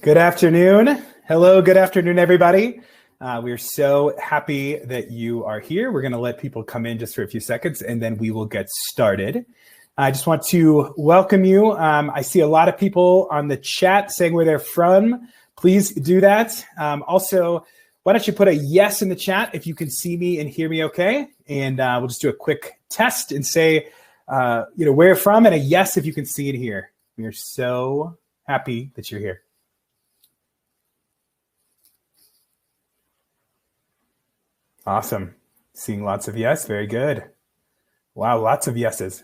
Good afternoon. Hello, good afternoon, everybody. We're so happy that you are here. We're going to let people come in just for a few seconds, and then we will get started. I just want to welcome you. I see a lot of people on the chat saying where they're from. Please do that. Also, why don't you put a yes in the chat if you can see me and hear me okay? And we'll just do a quick test and say, where you're from, and a yes if you can see and hear. We are so happy that you're here. Awesome. Seeing lots of yes. Very good. Wow, lots of yeses.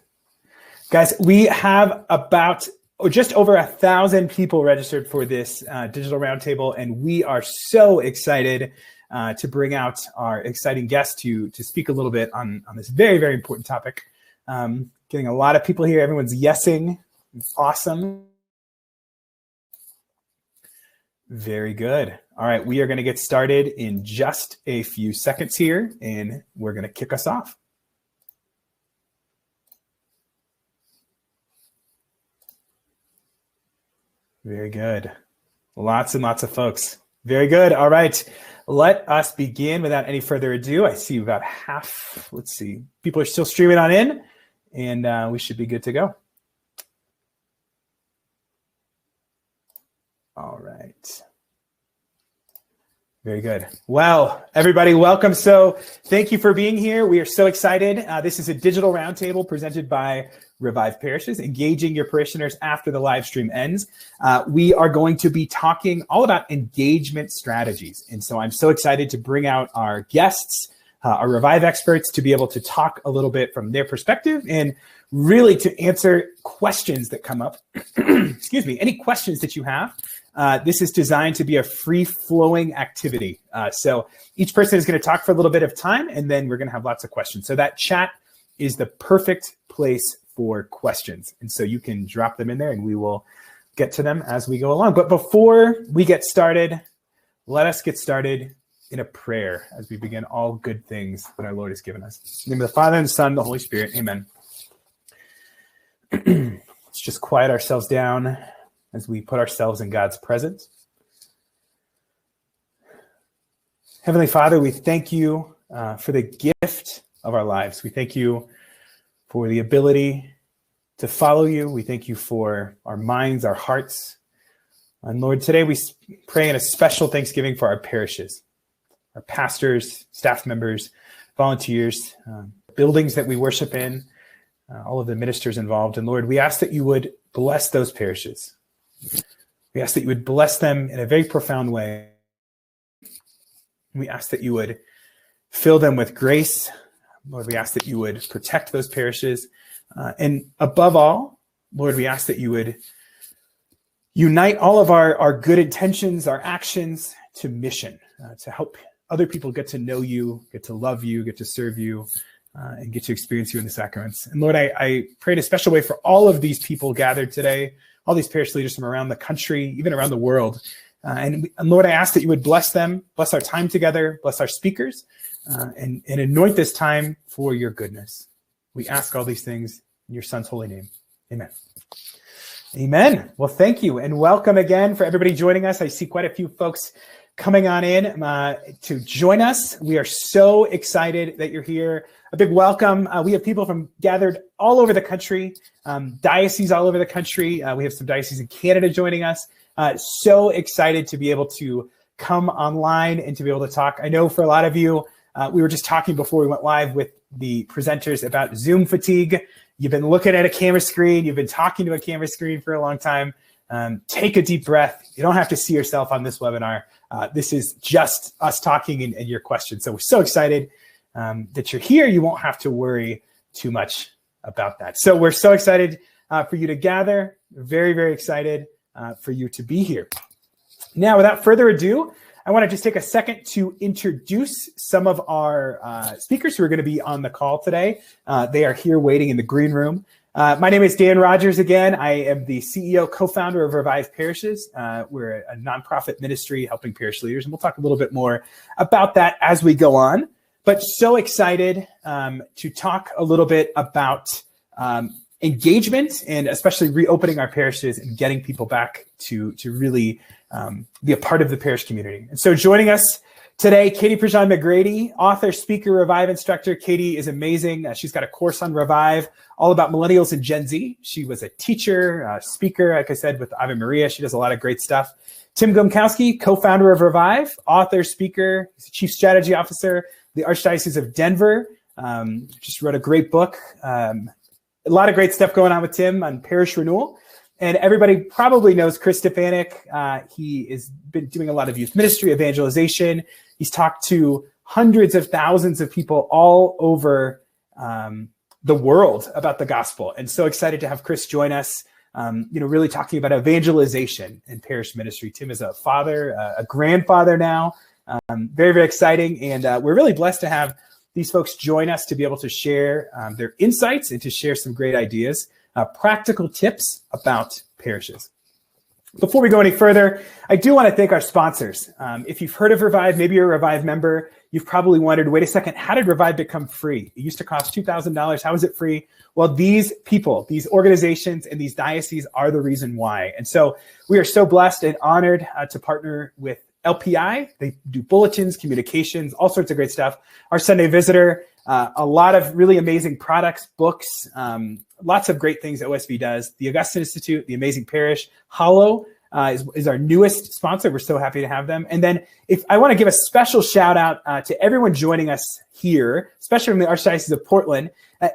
Guys, we have about just over 1,000 people registered for this digital roundtable, and we are so excited to bring out our exciting guest to speak a little bit on this very, very important topic. Getting a lot of people here. Everyone's yesing. It's awesome. Very good. All right, we are going to get started in just a few seconds here, and we're going to kick us off. Very good. Lots and lots of folks. Very good. All right, let us begin without any further ado. I see about half, let's see, people are still streaming on in, and we should be good to go. All right. Very good. Well, everybody, welcome. So thank you for being here. We are so excited. This is a digital roundtable presented by Revive Parishes, engaging your parishioners after the live stream ends. We are going to be talking all about engagement strategies. And so I'm so excited to bring out our guests, our Revive experts, to be able to talk a little bit from their perspective and really to answer questions that come up. Excuse me, any questions that you have. This is designed to be a free-flowing activity. So each person is going to talk for a little bit of time, and then we're going to have lots of questions. So that chat is the perfect place for questions. And so you can drop them in there, and we will get to them as we go along. But before we get started, let us get started in a prayer as we begin all good things that our Lord has given us. In the name of the Father, and the Son, and the Holy Spirit. Amen. Let's just quiet ourselves down as we put ourselves in God's presence. Heavenly Father, we thank you for the gift of our lives. We thank you for the ability to follow you. We thank you for our minds, our hearts. And Lord, today we pray in a special thanksgiving for our parishes, our pastors, staff members, volunteers, buildings that we worship in, all of the ministers involved. And Lord, we ask that you would bless those parishes. We ask that you would bless them in a very profound way. We ask that you would fill them with grace. Lord, we ask that you would protect those parishes. And above all, Lord, we ask that you would unite all of our good intentions, our actions to mission, to help other people get to know you, get to love you, get to serve you, and get to experience you in the sacraments. And Lord, I pray in a special way for all of these people gathered today, all these parish leaders from around the country, even around the world. And Lord, I ask that you would bless them, bless our time together, bless our speakers, and anoint this time for your goodness. We ask all these things in your Son's holy name. Amen. Amen. Well, thank you. And welcome again for everybody joining us. I see quite a few folks coming on in to join us. We are so excited that you're here. A big welcome. We have people from gathered all over the country, dioceses all over the country. We have some dioceses in Canada joining us. So excited to be able to come online and to be able to talk. I know for a lot of you, we were just talking before we went live with the presenters about Zoom fatigue. You've been looking at a camera screen. You've been talking to a camera screen for a long time. Take a deep breath. You don't have to see yourself on this webinar. This is just us talking and your questions. So we're so excited that you're here. You won't have to worry too much about that. So we're so excited for you to gather. Very, very excited for you to be here. Now, without further ado, I want to just take a second to introduce some of our speakers who are going to be on the call today. They are here waiting in the green room. My name is Dan Rogers again. I am the CEO, co-founder of Revive Parishes. We're a nonprofit ministry helping parish leaders, and we'll talk a little bit more about that as we go on. But so excited to talk a little bit about engagement and especially reopening our parishes and getting people back to really be a part of the parish community. And so joining us today, Katie Prejean McGrady, author, speaker, Revive instructor. Katie is amazing. She's got a course on Revive all about millennials and Gen Z. She was a teacher, speaker, like I said, with Ave Maria. She does a lot of great stuff. Tim Gomkowski, co-founder of Revive, author, speaker, chief strategy officer, the Archdiocese of Denver. Just wrote a great book. A lot of great stuff going on with Tim on parish renewal. And everybody probably knows Chris Stefanik. He has been doing a lot of youth ministry, evangelization. He's talked to hundreds of thousands of people all over the world about the gospel. And so excited to have Chris join us, really talking about evangelization and parish ministry. Tim is a father, a grandfather now. Very, very exciting. And we're really blessed to have these folks join us to be able to share their insights and to share some great ideas, practical tips about parishes. Before we go any further, I do want to thank our sponsors. If you've heard of Revive, maybe you're a Revive member, you've probably wondered, wait a second, how did Revive become free? It used to cost $2,000. How is it free? Well, these people, these organizations, and these dioceses are the reason why. And so we are so blessed and honored to partner with LPI. They do bulletins, communications, all sorts of great stuff. Our Sunday Visitor, a lot of really amazing products, books, lots of great things that OSV does. The Augustine Institute, the Amazing Parish, Hollow is our newest sponsor. We're so happy to have them. And then if I want to give a special shout out to everyone joining us here, especially from the Archdiocese of Portland,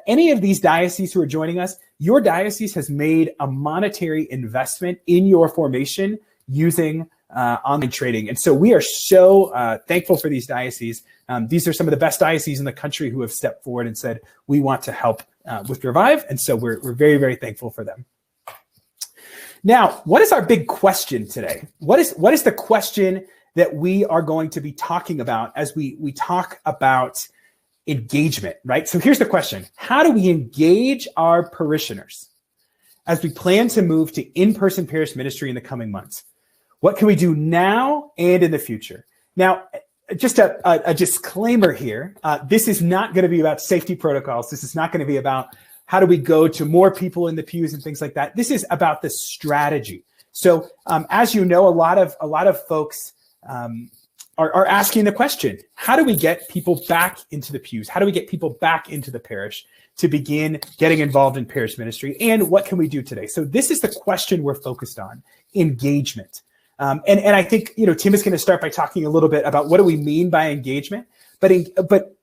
any of these dioceses who are joining us, your diocese has made a monetary investment in your formation using online trading. And so we are so thankful for these dioceses. These are some of the best dioceses in the country who have stepped forward and said, we want to help with Revive. And so we're very, very thankful for them. Now, what is our big question today? What is the question that we are going to be talking about as we talk about engagement, right? So here's the question. How do we engage our parishioners as we plan to move to in-person parish ministry in the coming months? What can we do now and in the future? Now, just a disclaimer here. This is not going to be about safety protocols. This is not going to be about how do we go to more people in the pews and things like that. This is about the strategy. So as you know, a lot of folks are asking the question, how do we get people back into the pews? How do we get people back into the parish to begin getting involved in parish ministry? And what can we do today? So this is the question we're focused on, engagement. And I think, Tim is going to start by talking a little bit about what do we mean by engagement, but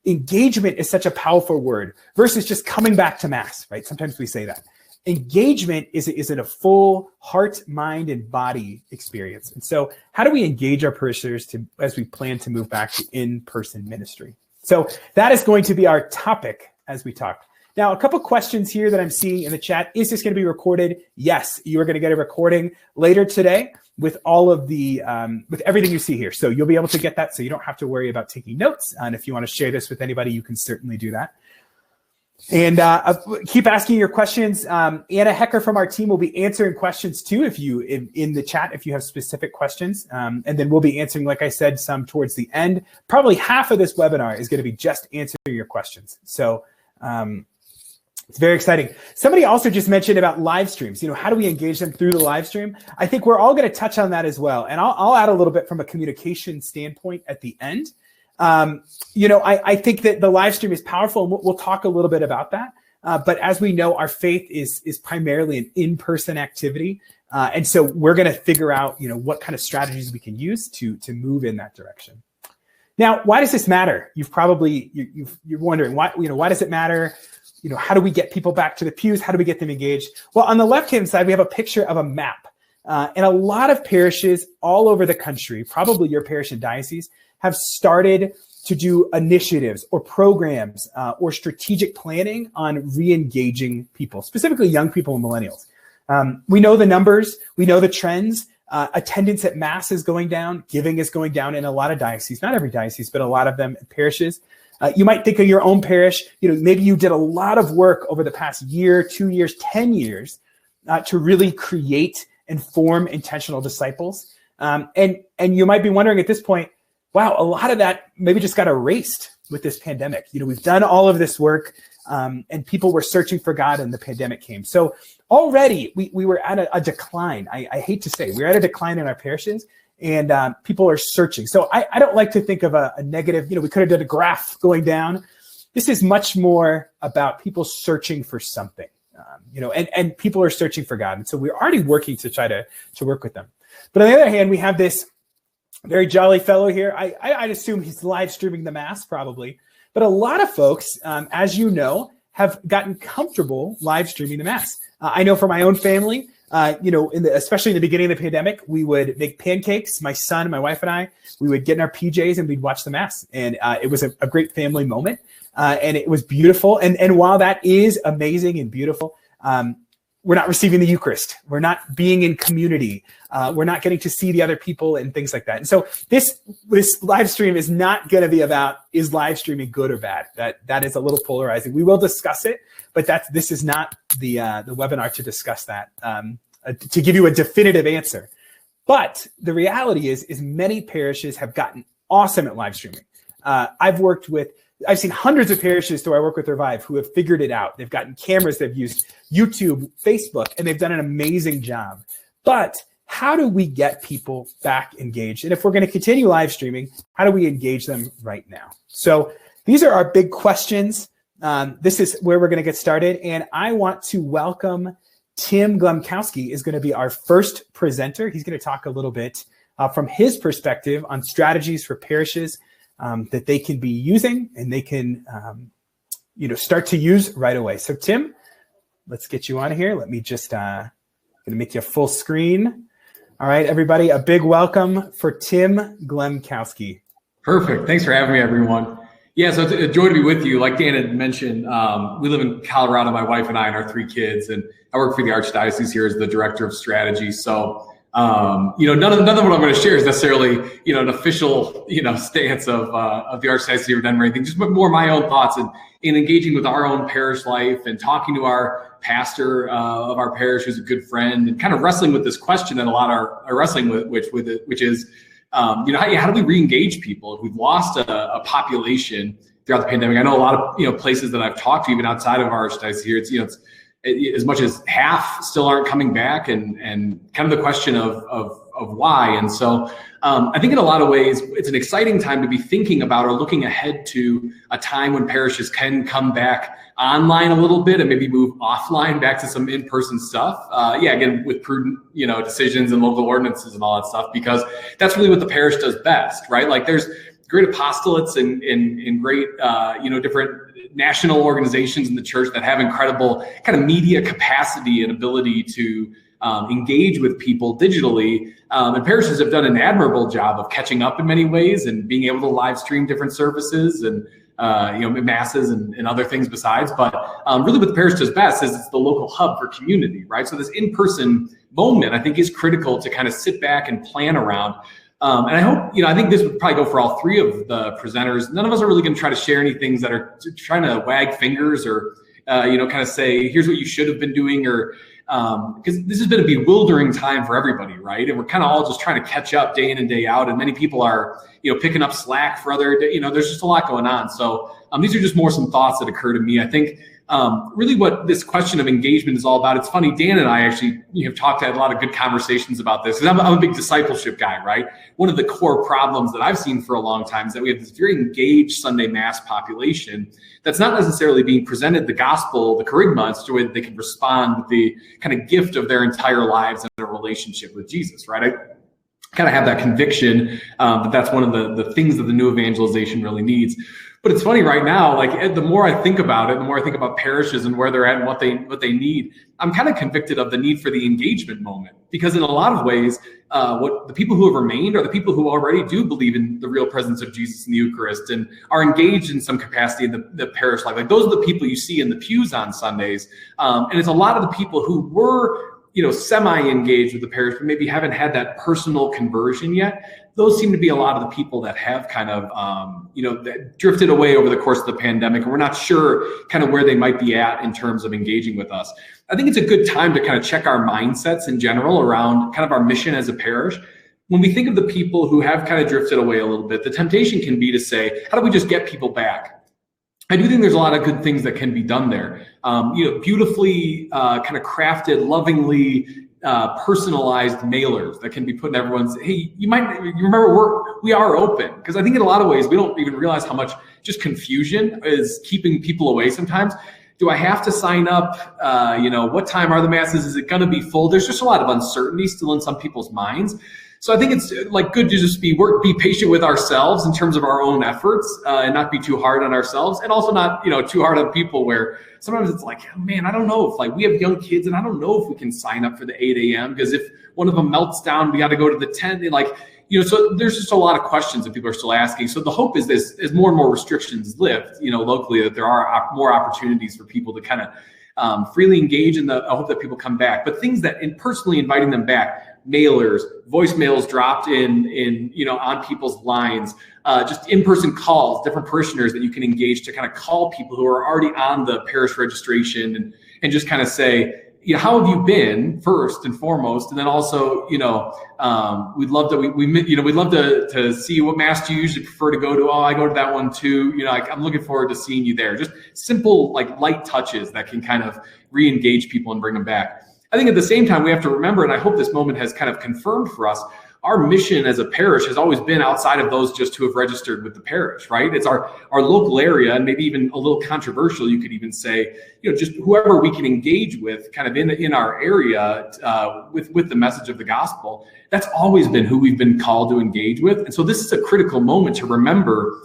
engagement is such a powerful word versus just coming back to Mass, right? Sometimes we say that. Engagement is in a full heart, mind, and body experience. And so how do we engage our parishioners as we plan to move back to in-person ministry? So that is going to be our topic as we talk. Now, a couple questions here that I'm seeing in the chat. Is this going to be recorded? Yes, you are going to get a recording later today with all of the, with everything you see here. So you'll be able to get that so you don't have to worry about taking notes. And if you want to share this with anybody, you can certainly do that. And keep asking your questions. Anna Hecker from our team will be answering questions too, if you in the chat, if you have specific questions. And then we'll be answering, like I said, some towards the end. Probably half of this webinar is going to be just answering your questions. So it's very exciting. Somebody also just mentioned about live streams. How do we engage them through the live stream? I think we're all going to touch on that as well. And I'll add a little bit from a communication standpoint at the end. I think that the live stream is powerful, and we'll talk a little bit about that. But as we know, our faith is primarily an in-person activity. And so we're going to figure out, what kind of strategies we can use to move in that direction. Now, why does this matter? You're wondering why does it matter? How do we get people back to the pews? How do we get them engaged? Well, on the left-hand side, we have a picture of a map. And a lot of parishes all over the country, probably your parish and diocese, have started to do initiatives or programs or strategic planning on re-engaging people, specifically young people and millennials. We know the numbers. We know the trends. Attendance at Mass is going down. Giving is going down in a lot of dioceses, not every diocese, but a lot of them parishes. You might think of your own parish. Maybe you did a lot of work over the past year, 2 years, 10 years to really create and form intentional disciples. And you might be wondering at this point, wow, a lot of that maybe just got erased with this pandemic. We've done all of this work. and people were searching for God, and the pandemic came. So already we were at a decline. I hate to say, we're at a decline in our parishes, and people are searching. So I don't like to think of a negative, we could have done a graph going down. This is much more about people searching for something, and people are searching for God. And so we're already working to try to work with them. But on the other hand, we have this very jolly fellow here. I'd assume he's live streaming the Mass probably. But a lot of folks, as you know, have gotten comfortable live streaming the Mass. I know for my own family, especially in the beginning of the pandemic, we would make pancakes. My son, my wife, and I, we would get in our PJs and we'd watch the Mass. And it was a great family moment. And it was beautiful. And while that is amazing and beautiful, we're not receiving the Eucharist. We're not being in community. We're not getting to see the other people and things like that. And so this live stream is not going to be about, is live streaming good or bad? That is a little polarizing. We will discuss it, but this is not the webinar to discuss that, to give you a definitive answer. But the reality is many parishes have gotten awesome at live streaming. I've seen hundreds of parishes through I work with Revive who have figured it out. They've gotten cameras, they've used YouTube, Facebook, and they've done an amazing job. But how do we get people back engaged? And if we're going to continue live streaming, how do we engage them right now? So these are our big questions. This is where we're going to get started. And I want to welcome Tim Glemkowski is going to be our first presenter. He's going to talk a little bit from his perspective on strategies for parishes that they can be using and they can, start to use right away. So Tim, let's get you on here. Let me just, going to make you a full screen. All right, everybody, a big welcome for Tim Glemkowski. Perfect. Thanks for having me, everyone. Yeah, so it's a joy to be with you. Like Dan had mentioned, we live in Colorado, my wife and I, and our 3 kids, and I work for the Archdiocese here as the Director of Strategy. So none of what I'm going to share is necessarily, an official, stance of the Archdiocese of Denver or anything, just more my own thoughts and in engaging with our own parish life and talking to our pastor of our parish, who's a good friend, and kind of wrestling with this question that a lot are wrestling with, which is, how do we re-engage people if we've lost a population throughout the pandemic? I know a lot of, places that I've talked to, even outside of our Archdiocese here, it's as much as half still aren't coming back, and kind of the question of why. And so I think in a lot of ways, it's an exciting time to be thinking about or looking ahead to a time when parishes can come back online a little bit and maybe move offline back to some in-person stuff. Again, with prudent, decisions and local ordinances and all that stuff, because that's really what the parish does best, right? Like there's great apostolates and great, different national organizations in the church that have incredible kind of media capacity and ability to engage with people digitally. And parishes have done an admirable job of catching up in many ways and being able to live stream different services and masses and other things besides. But really what the parish does best is it's the local hub for community, right? So this in-person moment, I think, is critical to kind of sit back and plan around. And I hope, I think this would probably go for all 3 of the presenters. None of us are really going to try to share any things that are trying to wag fingers or, kind of say, here's what you should have been doing, or because this has been a bewildering time for everybody, right? And we're kind of all just trying to catch up day in and day out. And many people are, picking up slack for other, there's just a lot going on. So these are just more some thoughts that occur to me. I think really what this question of engagement is all about. It's funny, Dan and I actually have had a lot of good conversations about this, because I'm a big discipleship guy, right? One of the core problems that I've seen for a long time is that we have this very engaged Sunday Mass population that's not necessarily being presented the gospel, the kerygma, in such a way that they can respond with the kind of gift of their entire lives and their relationship with Jesus, right? I kind of have that conviction that that's one of the things that the new evangelization really needs. But it's funny right now, like the more I think about it, the more I think about parishes and where they're at and what they need, I'm kind of convicted of the need for the engagement moment. Because in a lot of ways, what the people who have remained are the people who already do believe in the real presence of Jesus in the Eucharist and are engaged in some capacity in the parish life. Like those are the people you see in the pews on Sundays. And it's a lot of the people who were, semi-engaged with the parish, but maybe haven't had that personal conversion yet. Those seem to be a lot of the people that have kind of, that drifted away over the course of the pandemic, and we're not sure kind of where they might be at in terms of engaging with us. I think it's a good time to kind of check our mindsets in general around kind of our mission as a parish. When we think of the people who have kind of drifted away a little bit, the temptation can be to say, how do we just get people back? I do think there's a lot of good things that can be done there. Beautifully kind of crafted, lovingly personalized mailers that can be put in everyone's. Hey, you remember we are open, because I think in a lot of ways we don't even realize how much just confusion is keeping people away sometimes. Do I have to sign up? What time are the masses? Is it going to be full? There's just a lot of uncertainty still in some people's minds. So I think it's like good to just be patient with ourselves in terms of our own efforts, and not be too hard on ourselves, and also not too hard on people, where sometimes it's like, oh, man, I don't know if we have young kids, and I don't know if we can sign up for the 8 a.m. because if one of them melts down, we got to go to the 10. So there's just a lot of questions that people are still asking. So the hope is this, as more and more restrictions lift, locally, that there are more opportunities for people to kind of freely engage, and I hope that people come back. But things that, in personally inviting them back, mailers, voicemails dropped in on people's lines, just in-person calls, different parishioners that you can engage to kind of call people who are already on the parish registration, and just kind of say, how have you been, first and foremost, and then also, we'd love to see what mass do you usually prefer to go to. Oh, I go to that one too. I'm looking forward to seeing you there. Just simple, light touches that can kind of re-engage people and bring them back. I think at the same time, we have to remember, and I hope this moment has kind of confirmed for us, our mission as a parish has always been outside of those just who have registered with the parish, right? It's our local area, and maybe even a little controversial, you could even say, just whoever we can engage with kind of in our area with the message of the gospel. That's always been who we've been called to engage with. And so this is a critical moment to remember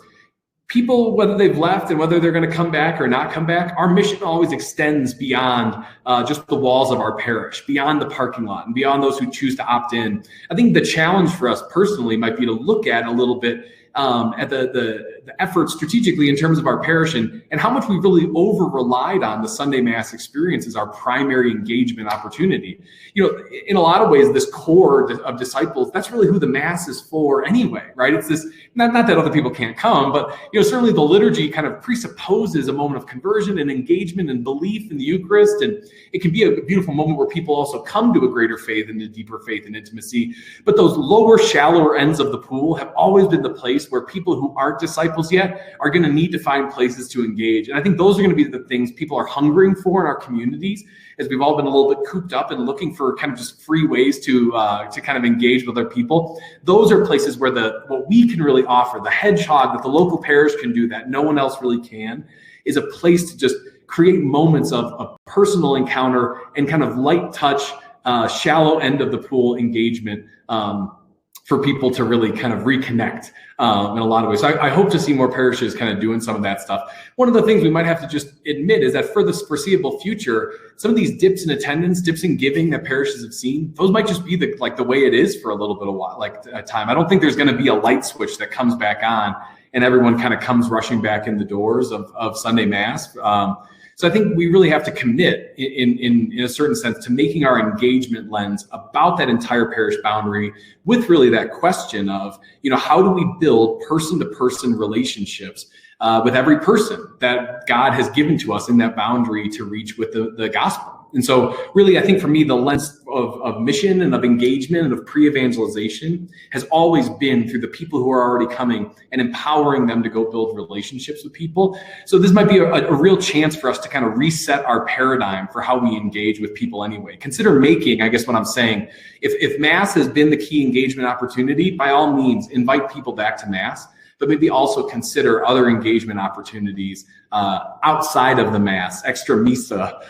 people, whether they've left and whether they're going to come back or not come back. Our mission always extends beyond just the walls of our parish, beyond the parking lot, and beyond those who choose to opt in. I think the challenge for us personally might be to look at a little bit at the effort strategically in terms of our parish, and how much we really over-relied on the Sunday Mass experience as our primary engagement opportunity. In a lot of ways, this core of disciples, that's really who the Mass is for anyway, right? It's this, not that other people can't come, but certainly the liturgy kind of presupposes a moment of conversion and engagement and belief in the Eucharist, and it can be a beautiful moment where people also come to a greater faith and a deeper faith and intimacy. But those lower, shallower ends of the pool have always been the place where people who aren't disciples yet are going to need to find places to engage. And I think those are going to be the things people are hungering for in our communities, as we've all been a little bit cooped up and looking for kind of just free ways to kind of engage with other people. Those are places where what we can really offer, the hedgehog that the local parish can do that no one else really can, is a place to just create moments of personal encounter and kind of light touch, shallow end of the pool engagement, for people to really kind of reconnect in a lot of ways. So I hope to see more parishes kind of doing some of that stuff. One of the things we might have to just admit is that for the foreseeable future, some of these dips in attendance, dips in giving that parishes have seen, those might just be the way it is for a little bit of while, time. I don't think there's going to be a light switch that comes back on and everyone kind of comes rushing back in the doors of Sunday Mass. So I think we really have to commit in a certain sense to making our engagement lens about that entire parish boundary, with really that question of, how do we build person-to-person relationships with every person that God has given to us in that boundary to reach with the gospel. And so really, I think for me, the lens of mission and of engagement and of pre-evangelization has always been through the people who are already coming and empowering them to go build relationships with people. So this might be a real chance for us to kind of reset our paradigm for how we engage with people anyway. Consider making, I guess what I'm saying, if Mass has been the key engagement opportunity, by all means, invite people back to Mass, but maybe also consider other engagement opportunities outside of the Mass, extra misa,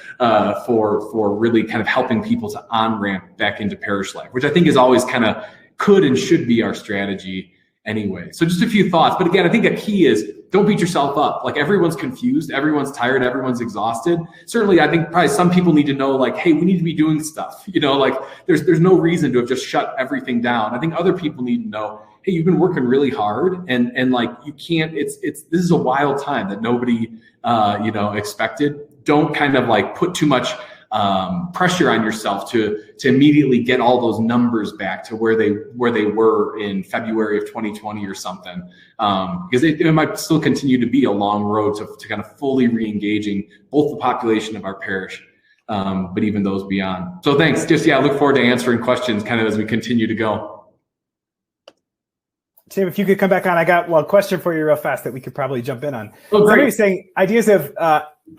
for really kind of helping people to on-ramp back into parish life, which I think is always kind of could and should be our strategy anyway. So just a few thoughts. But again, I think a key is don't beat yourself up. Everyone's confused, everyone's tired, everyone's exhausted. Certainly, I think probably some people need to know, hey, we need to be doing stuff. There's no reason to have just shut everything down. I think other people need to know, hey, you've been working really hard, and you can't. This is a wild time that nobody expected. Don't kind of put too much pressure on yourself to immediately get all those numbers back to where they were in February of 2020 or something, because it might still continue to be a long road to kind of fully re-engaging both the population of our parish, but even those beyond. So thanks. I look forward to answering questions kind of as we continue to go. Tim, if you could come back on, I got a question for you real fast that we could probably jump in on. Oh, great. Somebody was saying ideas of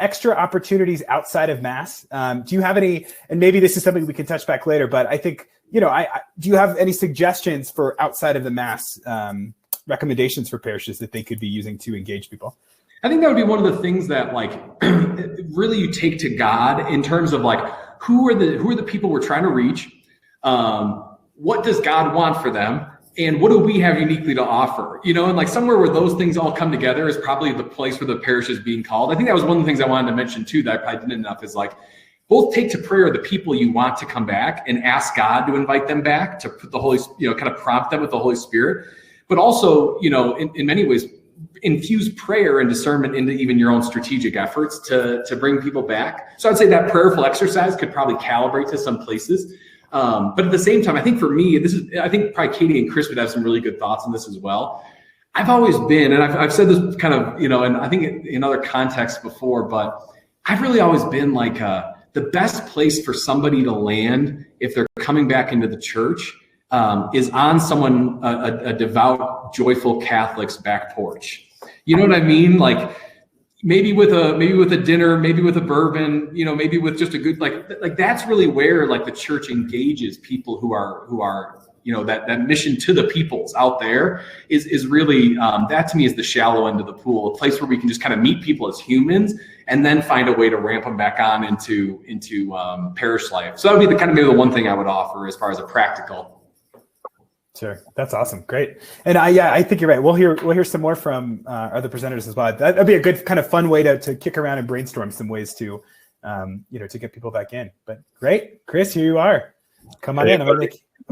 extra opportunities outside of Mass. Do you have any, and maybe this is something we can touch back later, but I think, do you have any suggestions for outside of the Mass recommendations for parishes that they could be using to engage people? I think that would be one of the things that really you take to God in terms of who are the people we're trying to reach? What does God want for them? And what do we have uniquely to offer? And somewhere where those things all come together is probably the place where the parish is being called. I think that was one of the things I wanted to mention too, that I probably didn't enough, is both take to prayer the people you want to come back and ask God to invite them back, to put the Holy, kind of prompt them with the Holy Spirit, but also, in many ways, infuse prayer and discernment into even your own strategic efforts to bring people back. So I'd say that prayerful exercise could probably calibrate to some places. But at the same time, I think for me, I think probably Katie and Chris would have some really good thoughts on this as well. I've always been, and I've said this kind of, and I think in other contexts before, but I've really always been the best place for somebody to land if they're coming back into the church is on a devout, joyful Catholic's back porch. You know what I mean? Maybe with a dinner, maybe with a bourbon, maybe with just a good, that's really where the church engages people who are, that mission to the peoples out there is really, that to me is the shallow end of the pool, a place where we can just kind of meet people as humans and then find a way to ramp them back on into parish life. So that would be maybe the one thing I would offer as far as a practical. Sure, that's awesome, great, and I think you're right. We'll hear some more from other presenters as well. That'd be a good kind of fun way to kick around and brainstorm some ways to, to get people back in. But great, Chris, here you are. Come on in. I'm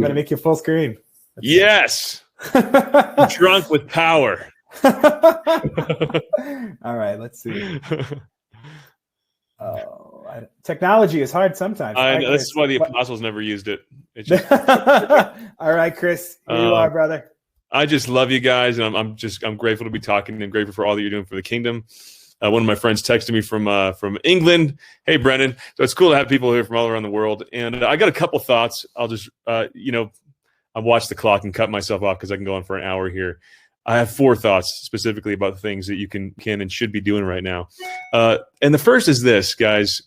gonna make you full screen. Yes, drunk with power. All right, let's see. Technology is hard sometimes. I know, this is why the apostles never used it. All right, Chris, here you are, brother. I just love you guys, and I'm grateful to be talking and grateful for all that you're doing for the kingdom. One of my friends texted me from England. Hey, Brendan. So it's cool to have people here from all around the world. And I got a couple thoughts. I'll just, I watched the clock and cut myself off because I can go on for an hour here. I have 4 thoughts specifically about the things that you can and should be doing right now. And the first is this, guys.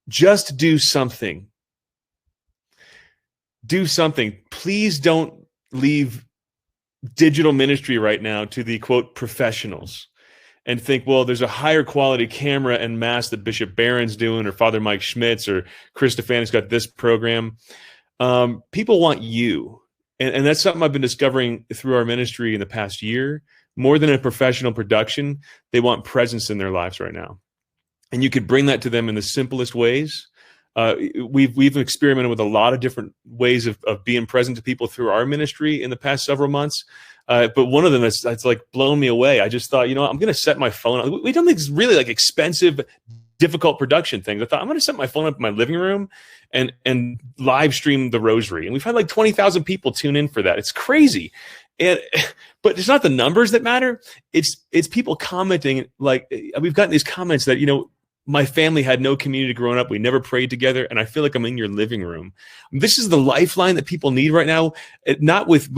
Just do something. Do something. Please don't leave digital ministry right now to the, quote, professionals and think, well, there's a higher quality camera and mass that Bishop Barron's doing or Father Mike Schmitz or Chris Stefani's got this program. People want you. And that's something I've been discovering through our ministry in the past year. More than a professional production, they want presence in their lives right now. And you could bring that to them in the simplest ways. We've experimented with a lot of different ways of being present to people through our ministry in the past several months. But one of them that's blown me away. I just thought, I'm going to set my phone. We don't think it's really expensive, difficult production things. I thought I'm going to set my phone up in my living room and live stream the rosary. And we've had 20,000 people tune in for that. It's crazy. But it's not the numbers that matter. It's people commenting. We've gotten these comments that, my family had no community growing up. We never prayed together. And I feel like I'm in your living room. This is the lifeline that people need right now, not with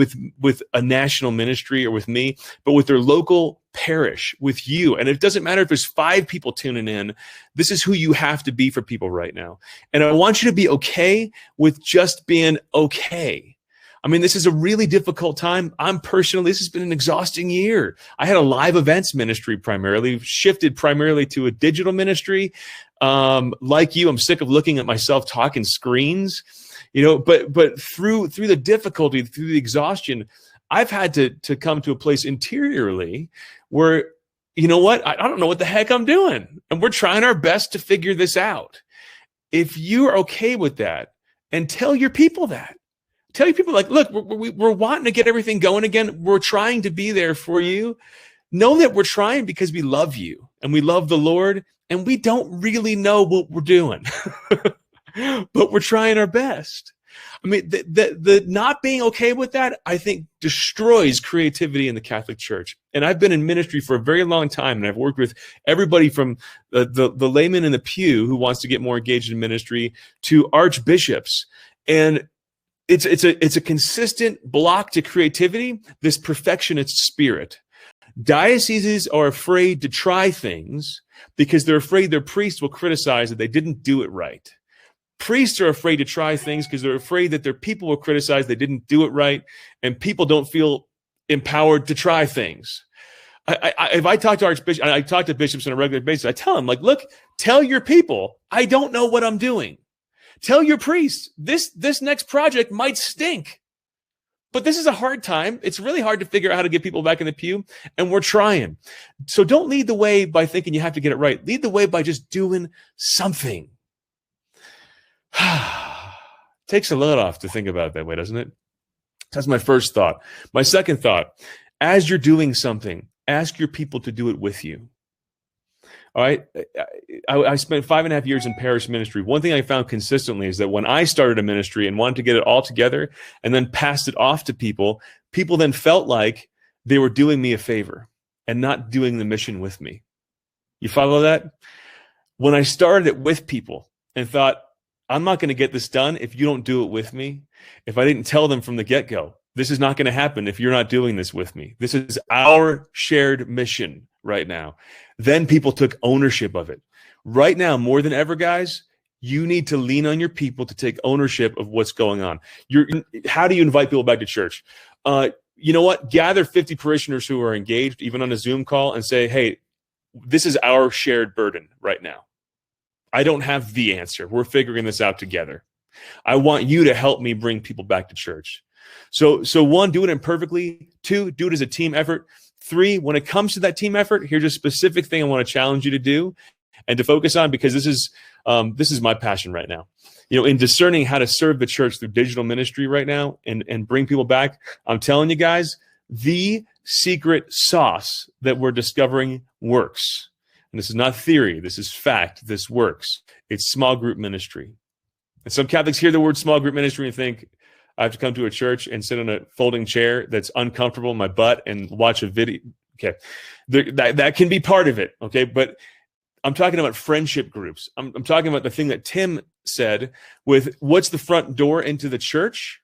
a national ministry or with me, but with their local parish, with you. And it doesn't matter if there's 5 people tuning in. This is who you have to be for people right now. And I want you to be okay with just being okay. I mean, this is a really difficult time. This has been an exhausting year. I had a live events ministry primarily, shifted primarily to a digital ministry. Like you, I'm sick of looking at myself talking screens, but through the difficulty, through the exhaustion, I've had to come to a place interiorly where, I don't know what the heck I'm doing. And we're trying our best to figure this out. If you're okay with that, and tell your people that. Tell your people, look, we're wanting to get everything going again. We're trying to be there for you. Know that we're trying because we love you and we love the Lord and we don't really know what we're doing, but we're trying our best. I mean, the not being okay with that, I think, destroys creativity in the Catholic Church. And I've been in ministry for a very long time, and I've worked with everybody from the layman in the pew who wants to get more engaged in ministry to archbishops. And it's a consistent block to creativity, this perfectionist spirit. Dioceses are afraid to try things because they're afraid their priests will criticize that they didn't do it right. Priests are afraid to try things because they're afraid that their people will criticize they didn't do it right, and people don't feel empowered to try things. If I talk to archbishops, I talk to bishops on a regular basis, I tell them, like, look, tell your people, I don't know what I'm doing. Tell your priests, this next project might stink, but this is a hard time. It's really hard to figure out how to get people back in the pew, and we're trying. So don't lead the way by thinking you have to get it right. Lead the way by just doing something. Takes a lot off to think about it that way, doesn't it? That's my first thought. My second thought, as you're doing something, ask your people to do it with you. All right. I spent 5.5 years in parish ministry. One thing I found consistently is that when I started a ministry and wanted to get it all together and then passed it off to people, people then felt like they were doing me a favor and not doing the mission with me. You follow that? When I started it with people and thought, I'm not going to get this done if you don't do it with me, if I didn't tell them from the get-go, this is not going to happen if you're not doing this with me. This is our shared mission right now. Then people took ownership of it. Right now, more than ever, guys, you need to lean on your people to take ownership of what's going on. How do you invite people back to church? You know what? Gather 50 parishioners who are engaged, even on a Zoom call, and say, hey, this is our shared burden right now. I don't have the answer. We're figuring this out together. I want you to help me bring people back to church. So one, do it imperfectly. 2, do it as a team effort. 3, when it comes to that team effort, here's a specific thing I want to challenge you to do and to focus on, because this is my passion right now. You know, in discerning how to serve the church through digital ministry right now and bring people back, I'm telling you guys, the secret sauce that we're discovering works. And this is not theory. This is fact. This works. It's small group ministry. And some Catholics hear the word small group ministry and think, I have to come to a church and sit on a folding chair that's uncomfortable in my butt and watch a video. Okay. That can be part of it. Okay. But I'm talking about friendship groups. I'm talking about the thing that Tim said with what's the front door into the church?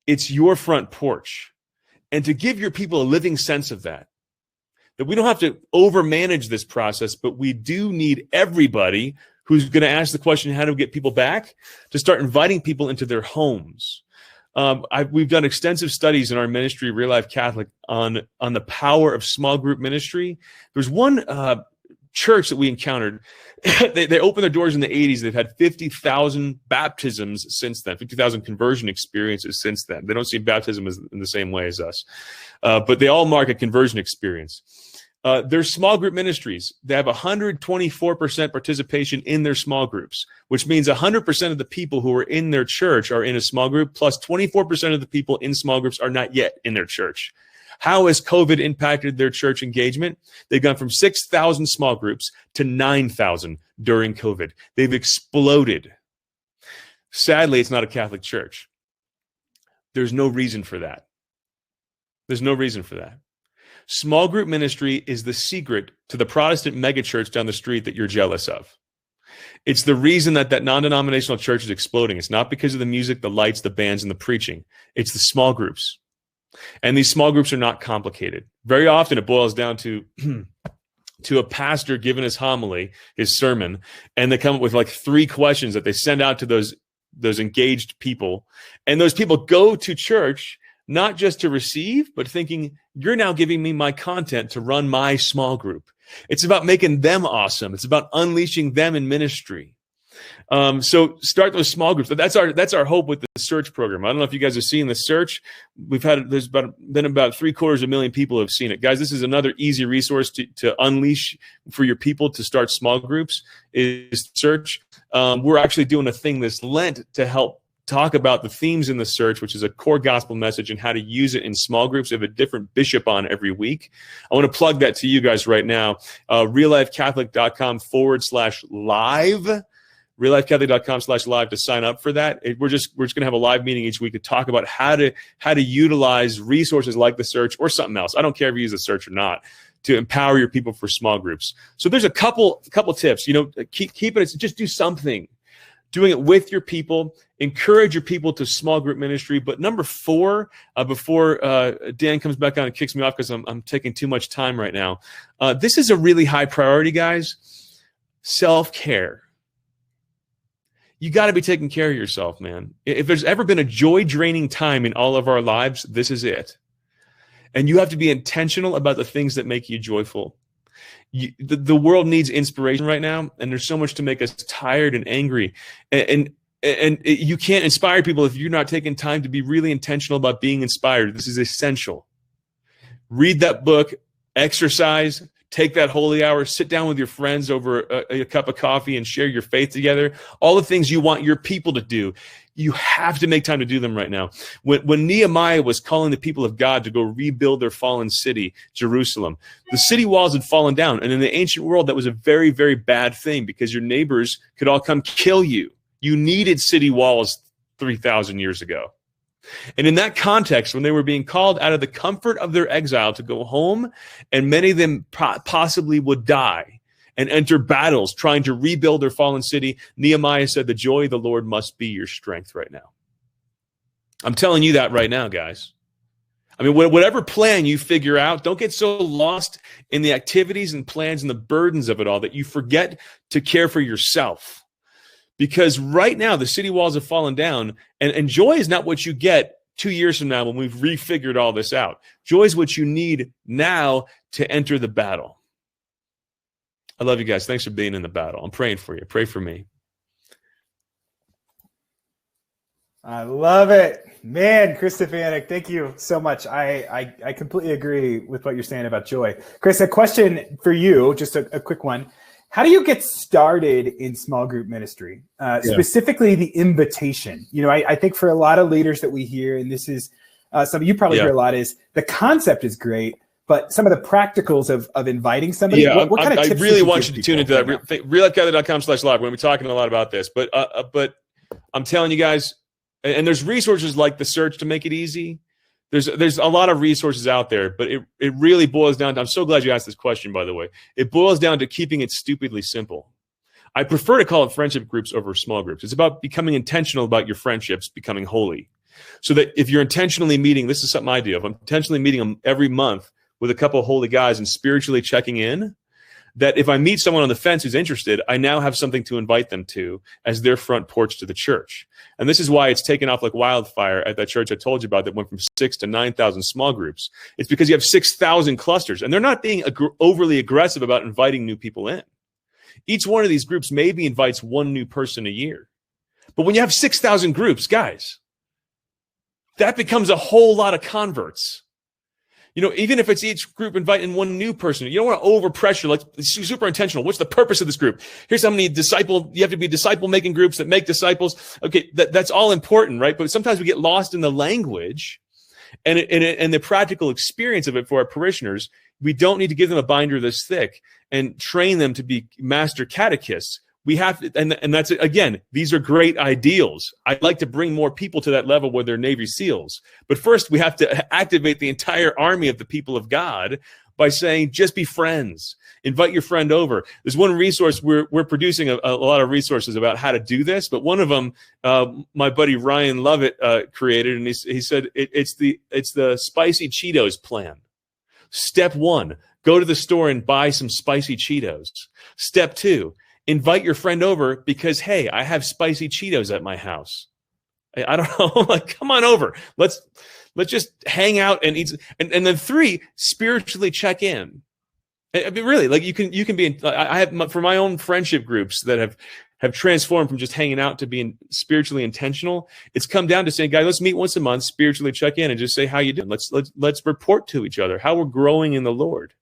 It's your front porch. And to give your people a living sense of that we don't have to overmanage this process, but we do need everybody who's going to ask the question, how do we get people back, to start inviting people into their homes. We've done extensive studies in our ministry, Real Life Catholic, on the power of small group ministry. There's one church that we encountered. They opened their doors in the 80s. They've had 50,000 baptisms since then, 50,000 conversion experiences since then. They don't see baptism in the same way as us, but they all mark a conversion experience. Their small group ministries, they have 124% participation in their small groups, which means 100% of the people who are in their church are in a small group, plus 24% of the people in small groups are not yet in their church. How has COVID impacted their church engagement? They've gone from 6,000 small groups to 9,000 during COVID. They've exploded. Sadly, it's not a Catholic church. There's no reason for that. There's no reason for that. Small group ministry is the secret to the Protestant megachurch down the street that you're jealous of. It's the reason that non-denominational church is exploding. It's not because of the music, the lights, the bands, and the preaching. It's the small groups. And these small groups are not complicated. Very often it boils down to a pastor giving his homily, his sermon, and they come up with like 3 questions that they send out to those engaged people. And those people go to church not just to receive, but thinking, you're now giving me my content to run my small group. It's about making them awesome. It's about unleashing them in ministry. So start those small groups. That's our hope with the search program. I don't know if you guys have seen the search. There's been about 750,000 people who have seen it. Guys, this is another easy resource to unleash for your people to start small groups is search. We're actually doing a thing this Lent to help talk about the themes in the search, which is a core gospel message, and how to use it in small groups. We have a different bishop on every week. I want to plug that to you guys right now. reallifecatholic.com/live. reallifecatholic.com/live to sign up for that. We're just going to have a live meeting each week to talk about how to utilize resources like the search or something else. I don't care if you use the search or not, to empower your people for small groups. So there's a couple tips. Keep it. Just do something. doing it with your people. Encourage your people to small group ministry. But number 4, before Dan comes back on and kicks me off because I'm taking too much time right now, this is a really high priority, guys. Self-care. You got to be taking care of yourself, man. If there's ever been a joy-draining time in all of our lives, this is it. And you have to be intentional about the things that make you joyful. The world needs inspiration right now, and there's so much to make us tired and angry. And you can't inspire people if you're not taking time to be really intentional about being inspired. This is essential. Read that book, exercise, take that holy hour, sit down with your friends over a cup of coffee and share your faith together. All the things you want your people to do, you have to make time to do them right now. When Nehemiah was calling the people of God to go rebuild their fallen city, Jerusalem, the city walls had fallen down. And in the ancient world, that was a very, very bad thing because your neighbors could all come kill you. You needed city walls 3,000 years ago. And in that context, when they were being called out of the comfort of their exile to go home, and many of them possibly would die and enter battles trying to rebuild their fallen city, Nehemiah said, the joy of the Lord must be your strength right now. I'm telling you that right now, guys. I mean, whatever plan you figure out, don't get so lost in the activities and plans and the burdens of it all that you forget to care for yourself. Because right now, the city walls have fallen down, and joy is not what you get 2 years from now when we've refigured all this out. Joy is what you need now to enter the battle. I love you guys. Thanks for being in the battle. I'm praying for you. Pray for me. I love it. Man, Chris Stefanik, thank you so much. I completely agree with what you're saying about joy. Chris, a question for you, just a quick one. How do you get started in small group ministry? Specifically the invitation. You know, I think for a lot of leaders that we hear, and this is something you probably hear a lot, is the concept is great, but some of the practicals of inviting somebody. Yeah, what kind of tips I really would want you to tune into that. reallife.com/live. We're going to be talking a lot about this, but I'm telling you guys, and there's resources like the Search to make it easy. There's a lot of resources out there, but it really boils down to, I'm so glad you asked this question, by the way. It boils down to keeping it stupidly simple. I prefer to call it friendship groups over small groups. It's about becoming intentional about your friendships, becoming holy. So that if you're intentionally meeting, this is something I do. If I'm intentionally meeting them every month with a couple of holy guys and spiritually checking in, that if I meet someone on the fence who's interested, I now have something to invite them to as their front porch to the church. And this is why it's taken off like wildfire at that church I told you about that went from 6 to 9,000 small groups. It's because you have 6,000 clusters, and they're not being overly aggressive about inviting new people in. Each one of these groups maybe invites one new person a year. But when you have 6,000 groups, guys, that becomes a whole lot of converts. You know, even if it's each group inviting one new person, you don't want to overpressure. Like, it's super intentional. What's the purpose of this group? Here's how many you have to be disciple-making groups that make disciples. Okay, that's all important, right? But sometimes we get lost in the language and the practical experience of it for our parishioners. We don't need to give them a binder this thick and train them to be master catechists. We have to, and that's, again, these are great ideals. I'd like to bring more people to that level where they're Navy SEALs. But first, we have to activate the entire army of the people of God by saying, just be friends. Invite your friend over. There's one resource, we're producing a lot of resources about how to do this, but one of them, my buddy Ryan Lovett created, and he said it's the spicy Cheetos plan. Step 1, go to the store and buy some spicy Cheetos. Step 2, invite your friend over because, hey, I have spicy Cheetos at my house. I don't know, like, come on over. Let's just hang out and eat. And then 3, spiritually check in. I mean, really, like you can be. I have for my own friendship groups that have transformed from just hanging out to being spiritually intentional. It's come down to saying, guys, let's meet once a month, spiritually check in, and just say how you doing. Let's report to each other how we're growing in the Lord.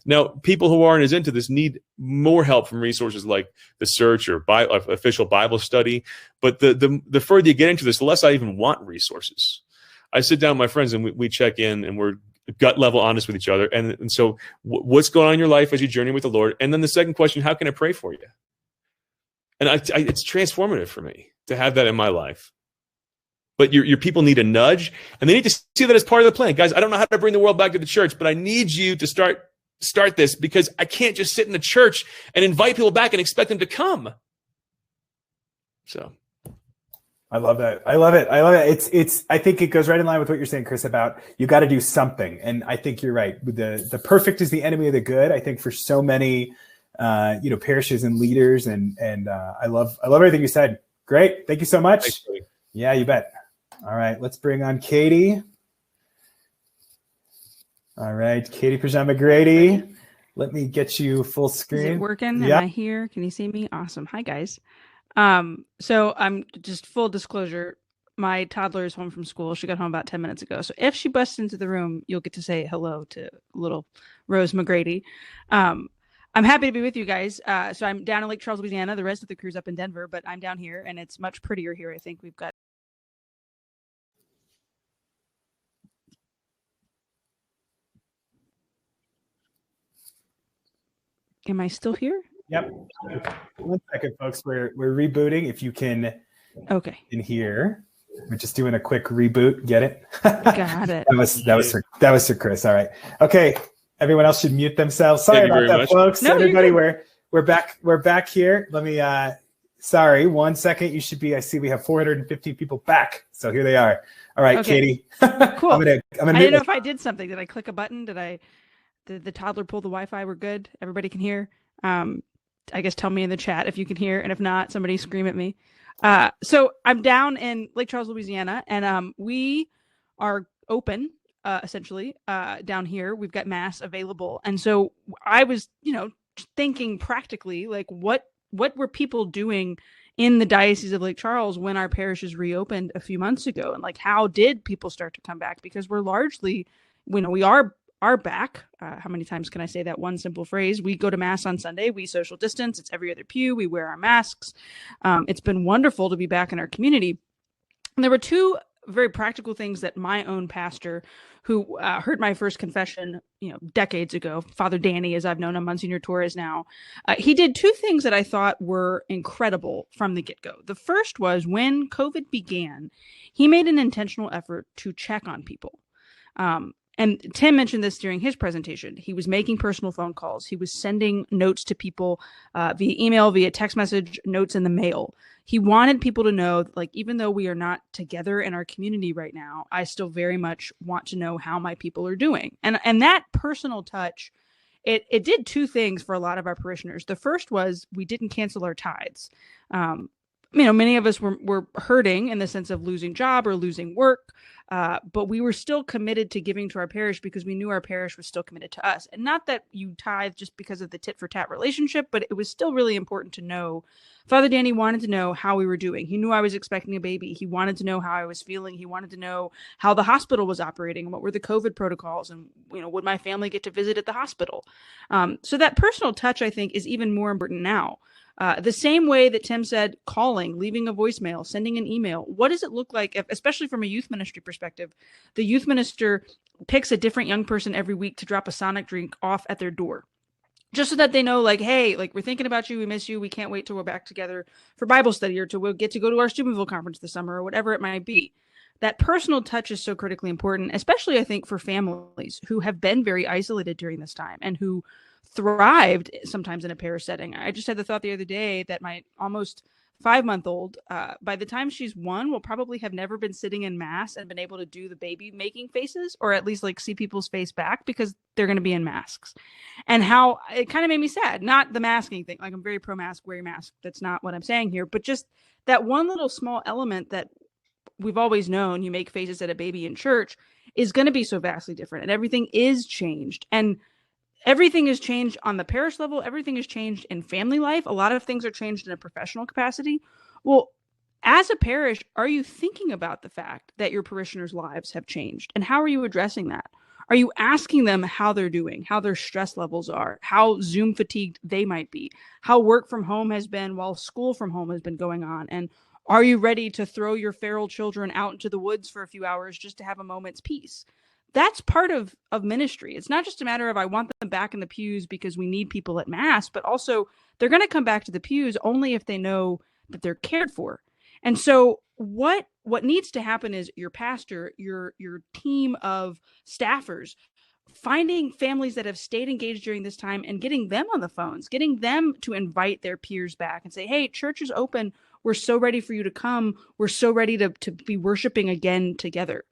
Now, people who aren't as into this need more help from resources like the Search or official Bible study. But the further you get into this, the less I even want resources. I sit down with my friends and we check in and we're gut level honest with each other. And so what's going on in your life as you journey with the Lord? And then the second question, how can I pray for you? And it's transformative for me to have that in my life. But your people need a nudge, and they need to see that as part of the plan. Guys, I don't know how to bring the world back to the church, but I need you to start this, because I can't just sit in the church and invite people back and expect them to come. So I love that. I love it. I love it. I think it goes right in line with what you're saying, Chris, about you got to do something. And I think you're right. The perfect is the enemy of the good. I think for so many, parishes and leaders, and I love everything you said. Great. Thank you so much. thanks, buddy. Yeah, you bet. All right. Let's bring on Katie. All right. Katie Pajama-Grady. Let me get you full screen. Is it working? Yeah. Am I here? Can you see me? Awesome. Hi, guys. So I'm just full disclosure. My toddler is home from school. She got home about 10 minutes ago. So if she busts into the room, you'll get to say hello to little Rose McGrady. I'm happy to be with you guys. So I'm down in Lake Charles, Louisiana. The rest of the crew's up in Denver, but I'm down here and it's much prettier here. I think we've got. Am I still here? Yep. 1 second, folks. We're rebooting. If you can Okay. in here, we're just doing a quick reboot. Get it? Got it. that was Sir Chris. All right. Okay. Everyone else should mute themselves. Sorry Thank you about very that, much. folks. No, you're Everybody, good. we're back. We're back here. Let me. Sorry. 1 second. You should be. I see we have 415 people back. So here they are. All right, Okay. Katie. Cool. I'm gonna I mute didn't know if I did something. Did I click a button? Did the toddler pull the Wi-Fi? We're good. Everybody can hear. I guess tell me in the chat if you can hear, and if not, somebody scream at me. So I'm down in Lake Charles, Louisiana, and we are open essentially down here. We've got mass available, and so I was, thinking practically, like what were people doing in the Diocese of Lake Charles when our parishes reopened a few months ago, and like how did people start to come back? Because we're largely, we are back. How many times can I say that one simple phrase? We go to mass on Sunday. We social distance. It's every other pew. We wear our masks. It's been wonderful to be back in our community. And there were two very practical things that my own pastor, who heard my first confession, decades ago, Father Danny, as I've known him, Monsignor Torres now, he did two things that I thought were incredible from the get-go. The first was when COVID began, he made an intentional effort to check on people. And Tim mentioned this during his presentation. He was making personal phone calls. He was sending notes to people via email, via text message, notes in the mail. He wanted people to know, like, even though we are not together in our community right now, I still very much want to know how my people are doing. And that personal touch, it did two things for a lot of our parishioners. The first was we didn't cancel our tithes. Many of us were hurting in the sense of losing job or losing work, but we were still committed to giving to our parish because we knew our parish was still committed to us. And not that you tithe just because of the tit for tat relationship, but it was still really important to know. Father Danny wanted to know how we were doing. He knew I was expecting a baby. He wanted to know how I was feeling. He wanted to know how the hospital was operating and what were the COVID protocols, and would my family get to visit at the hospital. So that personal touch, I think, is even more important now. The same way that Tim said, calling, leaving a voicemail, sending an email. What does it look like, especially from a youth ministry perspective? The youth minister picks a different young person every week to drop a Sonic drink off at their door, just so that they know, like, hey, like, we're thinking about you. We miss you. We can't wait till we're back together for Bible study, or till we'll get to go to our Steubenville conference this summer, or whatever it might be. That personal touch is so critically important, especially, I think, for families who have been very isolated during this time and who thrived sometimes in a parish setting. I just had the thought the other day that my almost 5-month-old, by the time she's 1, will probably have never been sitting in mass and been able to do the baby making faces, or at least like see people's face back, because they're going to be in masks. And how it kind of made me sad. Not the masking thing. Like, I'm very pro-mask, wear your mask. That's not what I'm saying here. But just that one little small element that we've always known, you make faces at a baby in church, is going to be so vastly different. And everything is changed. And everything has changed on the parish level. Everything has changed in family life. A lot of things are changed in a professional capacity. Well, as a parish, are you thinking about the fact that your parishioners' lives have changed? And how are you addressing that? Are you asking them how they're doing, how their stress levels are, how Zoom fatigued they might be, how work from home has been while school from home has been going on? And are you ready to throw your feral children out into the woods for a few hours just to have a moment's peace? That's part of ministry. It's not just a matter of, I want them back in the pews because we need people at mass, but also they're going to come back to the pews only if they know that they're cared for. And so what needs to happen is your pastor, your team of staffers, finding families that have stayed engaged during this time and getting them on the phones, getting them to invite their peers back and say, hey, church is open. We're so ready for you to come. We're so ready to be worshiping again together.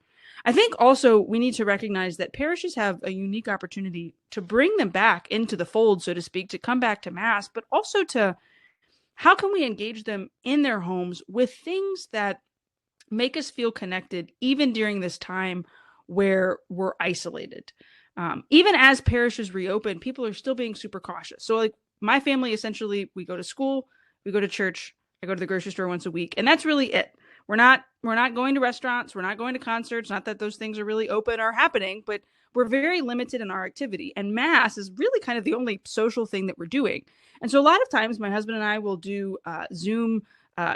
I think also we need to recognize that parishes have a unique opportunity to bring them back into the fold, so to speak, to come back to Mass, but also to how can we engage them in their homes with things that make us feel connected, even during this time where we're isolated. Even as parishes reopen, people are still being super cautious. So like my family, essentially, we go to school, we go to church, I go to the grocery store once a week, and that's really it. We're not going to restaurants, we're not going to concerts, not that those things are really open or happening, but we're very limited in our activity. And Mass is really kind of the only social thing that we're doing. And so a lot of times my husband and I will do Zoom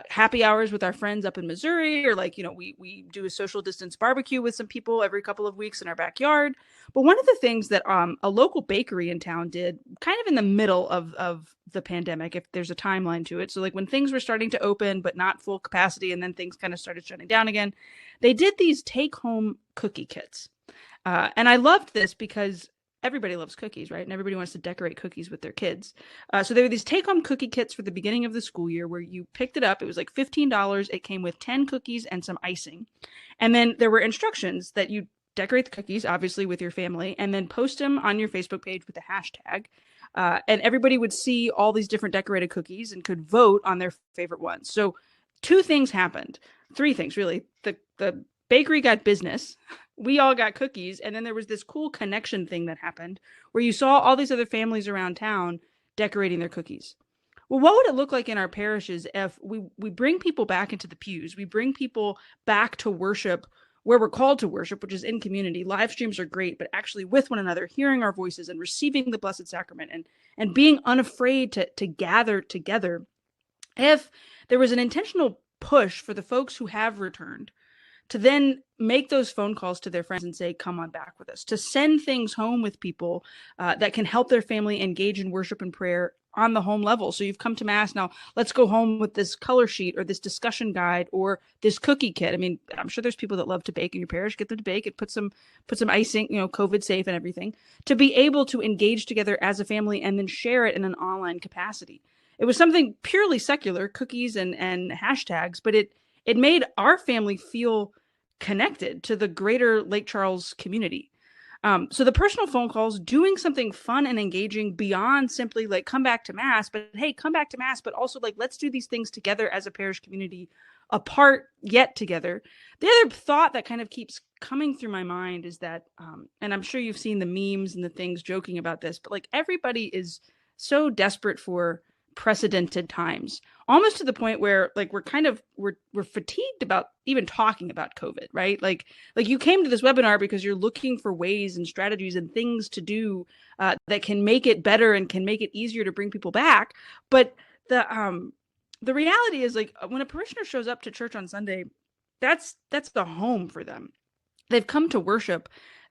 happy hours with our friends up in Missouri, or like, we do a social distance barbecue with some people every couple of weeks in our backyard. But one of the things that a local bakery in town did kind of in the middle of the pandemic, if there's a timeline to it. So like when things were starting to open, but not full capacity, and then things kind of started shutting down again, they did these take home cookie kits. And I loved this because everybody loves cookies, right? And everybody wants to decorate cookies with their kids. So there were these take-home cookie kits for the beginning of the school year where you picked it up. It was like $15. It came with 10 cookies and some icing. And then there were instructions that you decorate the cookies, obviously, with your family, and then post them on your Facebook page with a hashtag. And everybody would see all these different decorated cookies and could vote on their favorite ones. So 2 things happened. 3 things, really. The bakery got business. We all got cookies. And then there was this cool connection thing that happened where you saw all these other families around town decorating their cookies. Well, what would it look like in our parishes if we bring people back into the pews? We bring people back to worship where we're called to worship, which is in community. Live streams are great, but actually with one another, hearing our voices and receiving the Blessed Sacrament and being unafraid to gather together. If there was an intentional push for the folks who have returned to then make those phone calls to their friends and say, come on back with us, to send things home with people that can help their family engage in worship and prayer on the home level. So you've come to Mass, now let's go home with this color sheet or this discussion guide or this cookie kit. I mean, I'm sure there's people that love to bake in your parish. Get them to bake and put some icing, COVID safe and everything, to be able to engage together as a family and then share it in an online capacity. It was something purely secular, cookies and hashtags, but it made our family feel connected to the greater Lake Charles community. So the personal phone calls, doing something fun and engaging beyond simply like come back to Mass, but hey, come back to Mass, but also like let's do these things together as a parish community, apart yet together. The other thought that kind of keeps coming through my mind is that, and I'm sure you've seen the memes and the things joking about this, but like everybody is so desperate for precedented times, almost to the point where like we're fatigued about even talking about COVID, right? Like you came to this webinar because you're looking for ways and strategies and things to do that can make it better and can make it easier to bring people back. But the reality is, like, when a parishioner shows up to church on Sunday, that's the home for them. They've come to worship.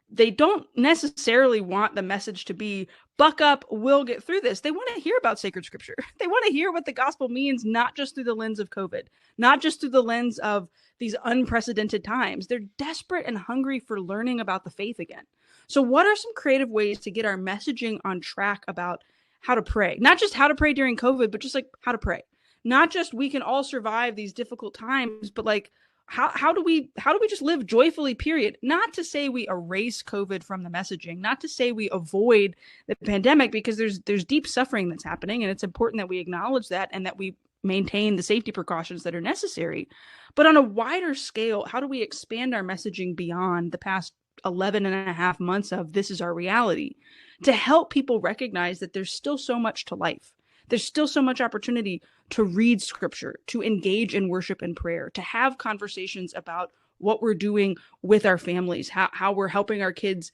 They don't necessarily want the message to be, buck up, we'll get through this. They want to hear about sacred scripture. They want to hear what the gospel means, not just through the lens of COVID, not just through the lens of these unprecedented times. They're desperate and hungry for learning about the faith again. So what are some creative ways to get our messaging on track about how to pray? Not just how to pray during COVID, but just like how to pray. Not just we can all survive these difficult times, but like, how do we just live joyfully, period? Not to say we erase COVID from the messaging, not to say we avoid the pandemic, because there's deep suffering that's happening, and it's important that we acknowledge that and that we maintain the safety precautions that are necessary. But on a wider scale, how do we expand our messaging beyond the past 11 and a half months of this is our reality, to help people recognize that there's still so much to life? There's still so much opportunity to read scripture, to engage in worship and prayer, to have conversations about what we're doing with our families, how we're helping our kids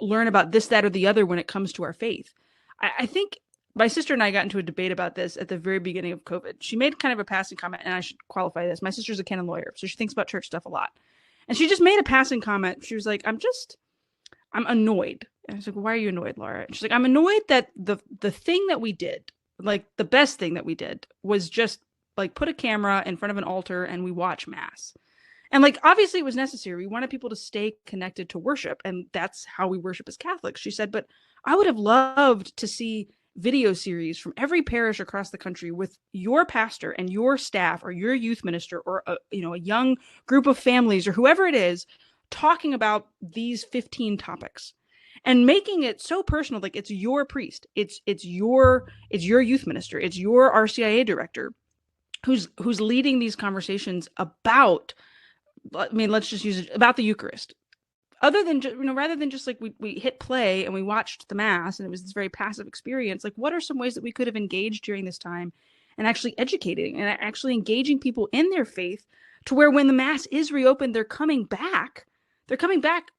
learn about this, that, or the other when it comes to our faith. I think my sister and I got into a debate about this at the very beginning of COVID. She made kind of a passing comment, and I should qualify this. My sister's a canon lawyer, so she thinks about church stuff a lot. And she just made a passing comment. She was like, I'm annoyed. And I was like, why are you annoyed, Laura? And she's like, I'm annoyed that the thing that we did, like the best thing that we did, was just like put a camera in front of an altar and we watch Mass. And like, obviously it was necessary. We wanted people to stay connected to worship, and that's how we worship as Catholics. She said, but I would have loved to see video series from every parish across the country with your pastor and your staff or your youth minister or a young group of families or whoever it is talking about these 15 topics and making it so personal. Like, it's your priest, it's your youth minister, it's your RCIA director who's leading these conversations about, I mean, let's just use it, about the Eucharist. Other than, rather than just like we hit play and we watched the Mass and it was this very passive experience, like, what are some ways that we could have engaged during this time and actually educating and actually engaging people in their faith to where when the Mass is reopened, they're coming back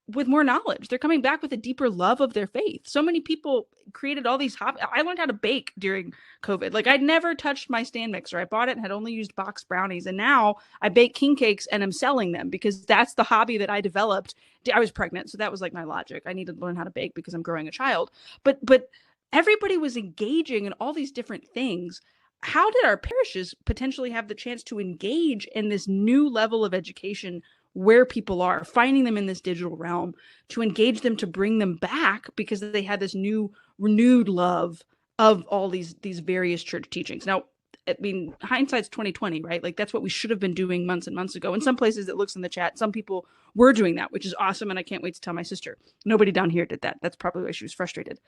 with more knowledge. They're coming back with a deeper love of their faith. So many people created all these hobbies. I learned how to bake during COVID. Like, I'd never touched my stand mixer. I bought it and had only used box brownies. And now I bake king cakes and I'm selling them because that's the hobby that I developed. I was pregnant, so that was like my logic. I needed to learn how to bake because I'm growing a child. But everybody was engaging in all these different things. How did our parishes potentially have the chance to engage in this new level of education where people are, finding them in this digital realm, to engage them, to bring them back because they had this new renewed love of all these various church teachings? Now, I mean, hindsight's 2020, right? Like, that's what we should have been doing months and months ago. In some places, it looks in the chat, some people were doing that, which is awesome. And I can't wait to tell my sister. Nobody down here did that. That's probably why she was frustrated.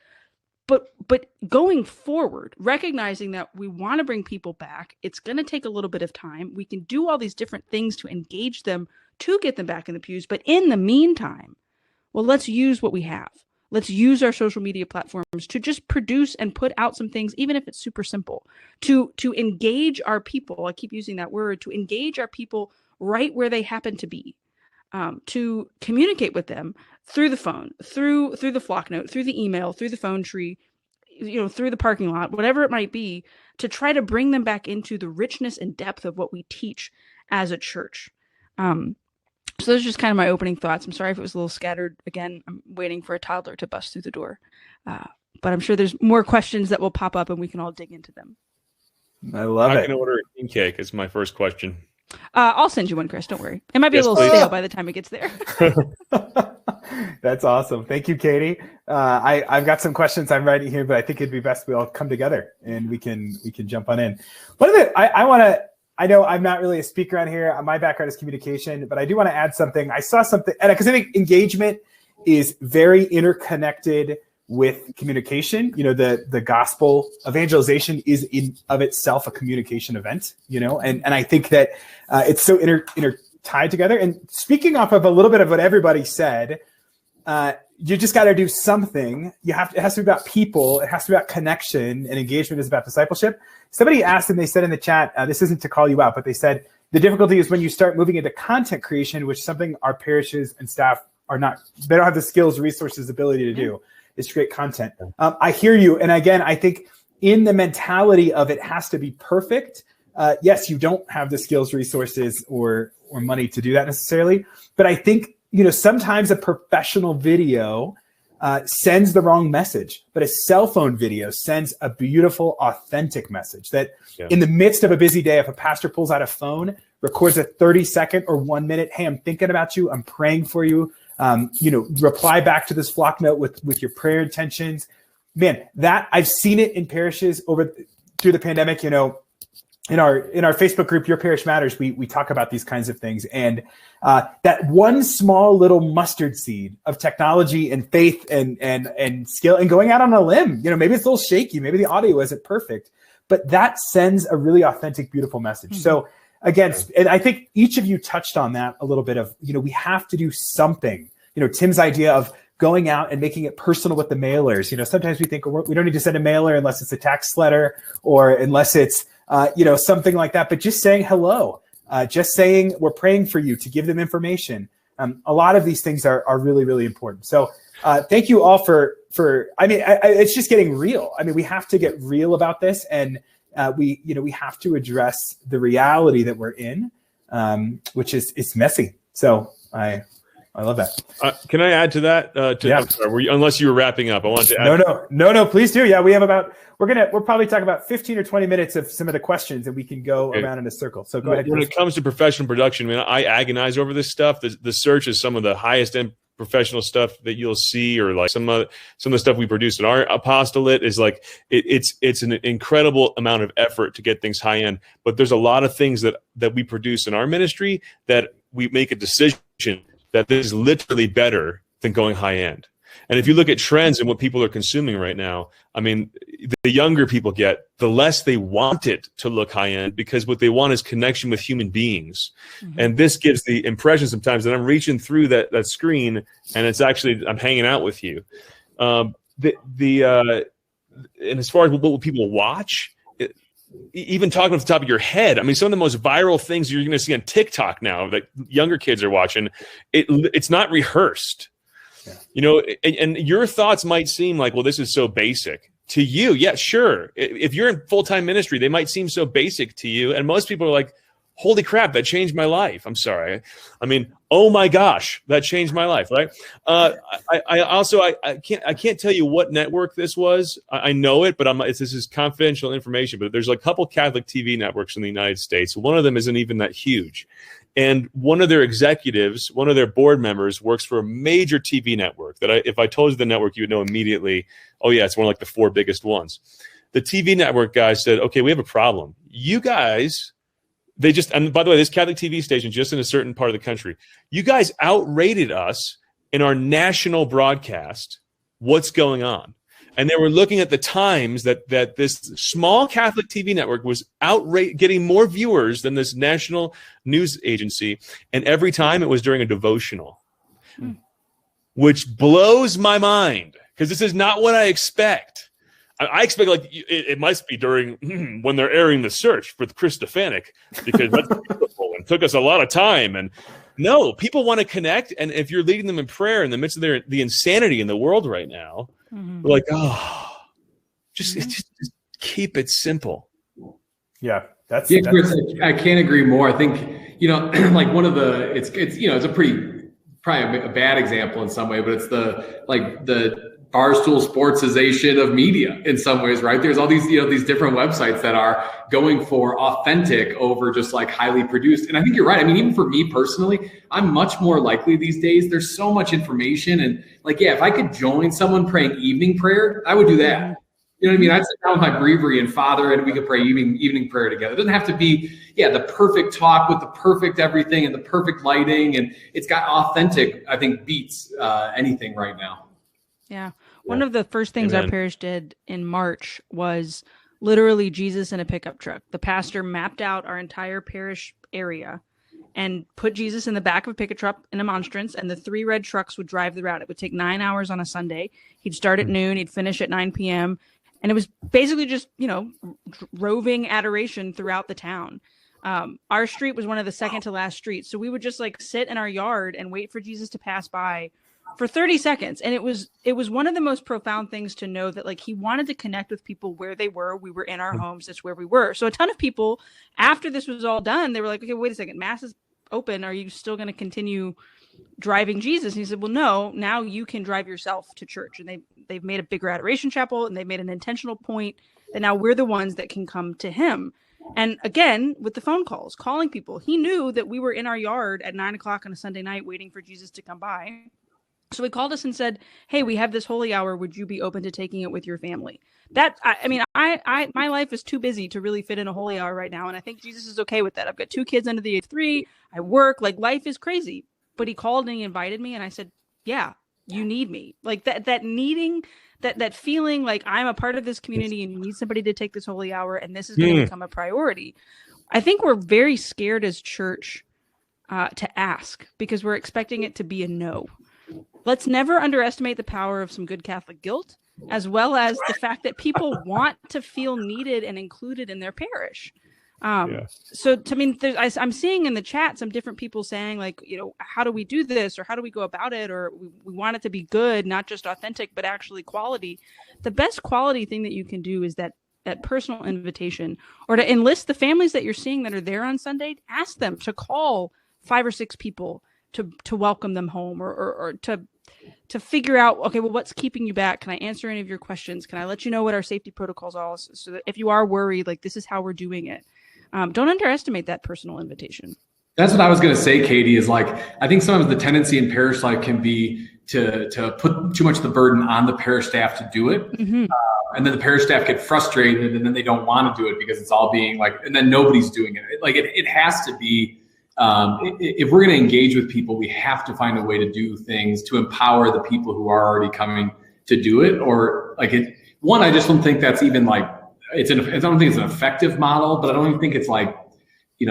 But going forward, recognizing that we want to bring people back, it's going to take a little bit of time. We can do all these different things to engage them, to get them back in the pews. But in the meantime, well, let's use what we have. Let's use our social media platforms to just produce and put out some things, even if it's super simple, to engage our people. I keep using that word, to engage our people right where they happen to be, to communicate with them through the phone, through the flock note, through the email, through the phone tree, through the parking lot, whatever it might be, to try to bring them back into the richness and depth of what we teach as a church. So those are just kind of my opening thoughts. I'm sorry if it was a little scattered. Again, I'm waiting for a toddler to bust through the door. But I'm sure there's more questions that will pop up and we can all dig into them. I love it. I can order a king cake is my first question. I'll send you one, Chris. Don't worry. It might be a little stale by the time it gets there. That's awesome. Thank you, Katie. I've got some questions I'm writing here, but I think it'd be best we all come together and we can jump on in. One of the I know I'm not really a speaker on here. My background is communication, but I do want to add something. I saw something, and because I think engagement is very interconnected with communication. The gospel evangelization is in of itself a communication event, and I think that it's so tied together. And speaking off of a little bit of what everybody said, you just got to do something. It has to be about people. It has to be about connection, and engagement is about discipleship. Somebody asked, and they said in the chat, this isn't to call you out, but they said the difficulty is when you start moving into content creation, which is something our parishes and staff they don't have the skills, resources, ability to do, is create content. I hear you. And again, I think in the mentality of it has to be perfect. Yes, you don't have the skills, resources, or money to do that necessarily. But I think, sometimes a professional video sends the wrong message, but a cell phone video sends a beautiful, authentic message that in the midst of a busy day, if a pastor pulls out a phone, records a 30-second or 1 minute, hey, I'm thinking about you, I'm praying for you, reply back to this flock note with your prayer intentions. Man, that I've seen it in parishes through the pandemic, in our Facebook group, Your Parish Matters, we talk about these kinds of things. And that one small little mustard seed of technology and faith and skill and going out on a limb, maybe it's a little shaky, maybe the audio isn't perfect, but that sends a really authentic, beautiful message. Mm-hmm. So again, and I think each of you touched on that a little bit of, we have to do something. Tim's idea of going out and making it personal with the mailers. Sometimes we think we don't need to send a mailer unless it's a tax letter or unless it's something like that, but just saying hello, just saying we're praying for you, to give them information. A lot of these things are really, really important. So thank you all for, it's just getting real. We have to get real about this, and we have to address the reality that we're in, which is it's messy. So I love that. Can I add to that? I'm sorry, unless you were wrapping up, I wanted to add. No, please do. Yeah, we have we're probably talking about 15 or 20 minutes of some of the questions, and we can go around in a circle. So go ahead. When it comes to professional production, I agonize over this stuff. The search is some of the highest end professional stuff that you'll see, or like some of the stuff we produce in our apostolate is like it's an incredible amount of effort to get things high end. But there's a lot of things that we produce in our ministry that we make a decision that this is literally better than going high end. And if you look at trends and what people are consuming right now, I mean, the younger people get, the less they want it to look high end, because what they want is connection with human beings. Mm-hmm. And this gives the impression sometimes that I'm reaching through that screen and it's actually, I'm hanging out with you. And as far as what people watch, even talking off the top of your head, I mean, some of the most viral things you're going to see on TikTok now that younger kids are watching, it's not rehearsed. Yeah. You know, and your thoughts might seem like, well, this is so basic to you. Yeah, sure. If you're in full-time ministry, they might seem so basic to you. And most people are like, holy crap, that changed my life. I'm sorry. I mean, oh my gosh, that changed my life, right? I can't tell you what network this was. I know it, but this is confidential information. But there's a couple Catholic TV networks in the United States. One of them isn't even that huge. And one of their executives, one of their board members, works for a major TV network that if I told you the network, you would know immediately, oh yeah, it's one of like the 4 biggest ones. The TV network guy said, okay, we have a problem. You guys, and by the way, this Catholic TV station, just in a certain part of the country, you guys outrated us in our national broadcast. What's going on? And they were looking at the times that this small Catholic TV network was getting more viewers than this national news agency. And every time it was during a devotional, which blows my mind, because this is not what I expect. I expect like it must be during when they're airing The Search with Chris Stefanik, because that's beautiful and took us a lot of time. And no, people want to connect. And if you're leading them in prayer in the midst of the insanity in the world right now, we're like, just keep it simple. Yeah, that's Chris, I can't agree more. I think, like one of it's a probably a bad example in some way, but it's the barstool sportsization of media in some ways, right? There's all these, these different websites that are going for authentic over just like highly produced. And I think you're right. I mean, even for me personally, I'm much more likely these days. There's so much information, and like, yeah, if I could join someone praying evening prayer, I would do that. You know what I mean? I'd sit down with my breviary and father, and we could pray evening prayer together. It doesn't have to be, the perfect talk with the perfect everything and the perfect lighting. And it's got authentic, I think, beats anything right now. Yeah. One of the first things our parish did in March was literally Jesus in a pickup truck. The pastor mapped out our entire parish area and put Jesus in the back of a pickup truck in a monstrance, and the 3 red trucks would drive the route. It would take 9 hours on a Sunday. He'd start at noon. He'd finish at 9 p.m. And it was basically just, roving adoration throughout the town. Our street was one of the second to last streets. So we would just like sit in our yard and wait for Jesus to pass by for 30 seconds. And it was one of the most profound things to know that like he wanted to connect with people where they were. We were in our homes. That's where we were. So a ton of people, after this was all done, they were like, okay, wait a second, Mass is open. Are you still going to continue driving Jesus? And he said, well, no, now you can drive yourself to church. And they've made a bigger adoration chapel, and they've made an intentional point that now we're the ones that can come to him. And again, with the phone calls, calling people, he knew that we were in our yard at 9 o'clock on a Sunday night waiting for Jesus to come by. So he called us and said, hey, we have this holy hour. Would you be open to taking it with your family? My life is too busy to really fit in a holy hour right now. And I think Jesus is okay with that. I've got 2 kids under the age of 3. I work, like life is crazy. But he called and he invited me. And I said, yeah, you need me. Like that needing, that feeling like I'm a part of this community and you need somebody to take this holy hour. And this is going to become a priority. I think we're very scared as church to ask, because we're expecting it to be a no. Let's never underestimate the power of some good Catholic guilt, as well as the fact that people want to feel needed and included in their parish. So, I'm seeing in the chat some different people saying like, how do we do this, or how do we go about it? Or we want it to be good, not just authentic, but actually quality. The best quality thing that you can do is that personal invitation, or to enlist the families that you're seeing that are there on Sunday. Ask them to call 5 or 6 people to welcome them home, or to figure out, okay, well, what's keeping you back? Can I answer any of your questions? Can I let you know what our safety protocols are, so that if you are worried, like, this is how we're doing it. Don't underestimate that personal invitation. That's what I was going to say, Katie, is like, I think sometimes the tendency in parish life can be to put too much of the burden on the parish staff to do it. Mm-hmm. And then the parish staff get frustrated and then they don't want to do it because it's all being like, and then nobody's doing it. It has to be, if we're going to engage with people, we have to find a way to do things to empower the people who are already coming to do it. Or like one, I just don't think that's even like, I don't think it's an effective model, but I don't even think it's like, I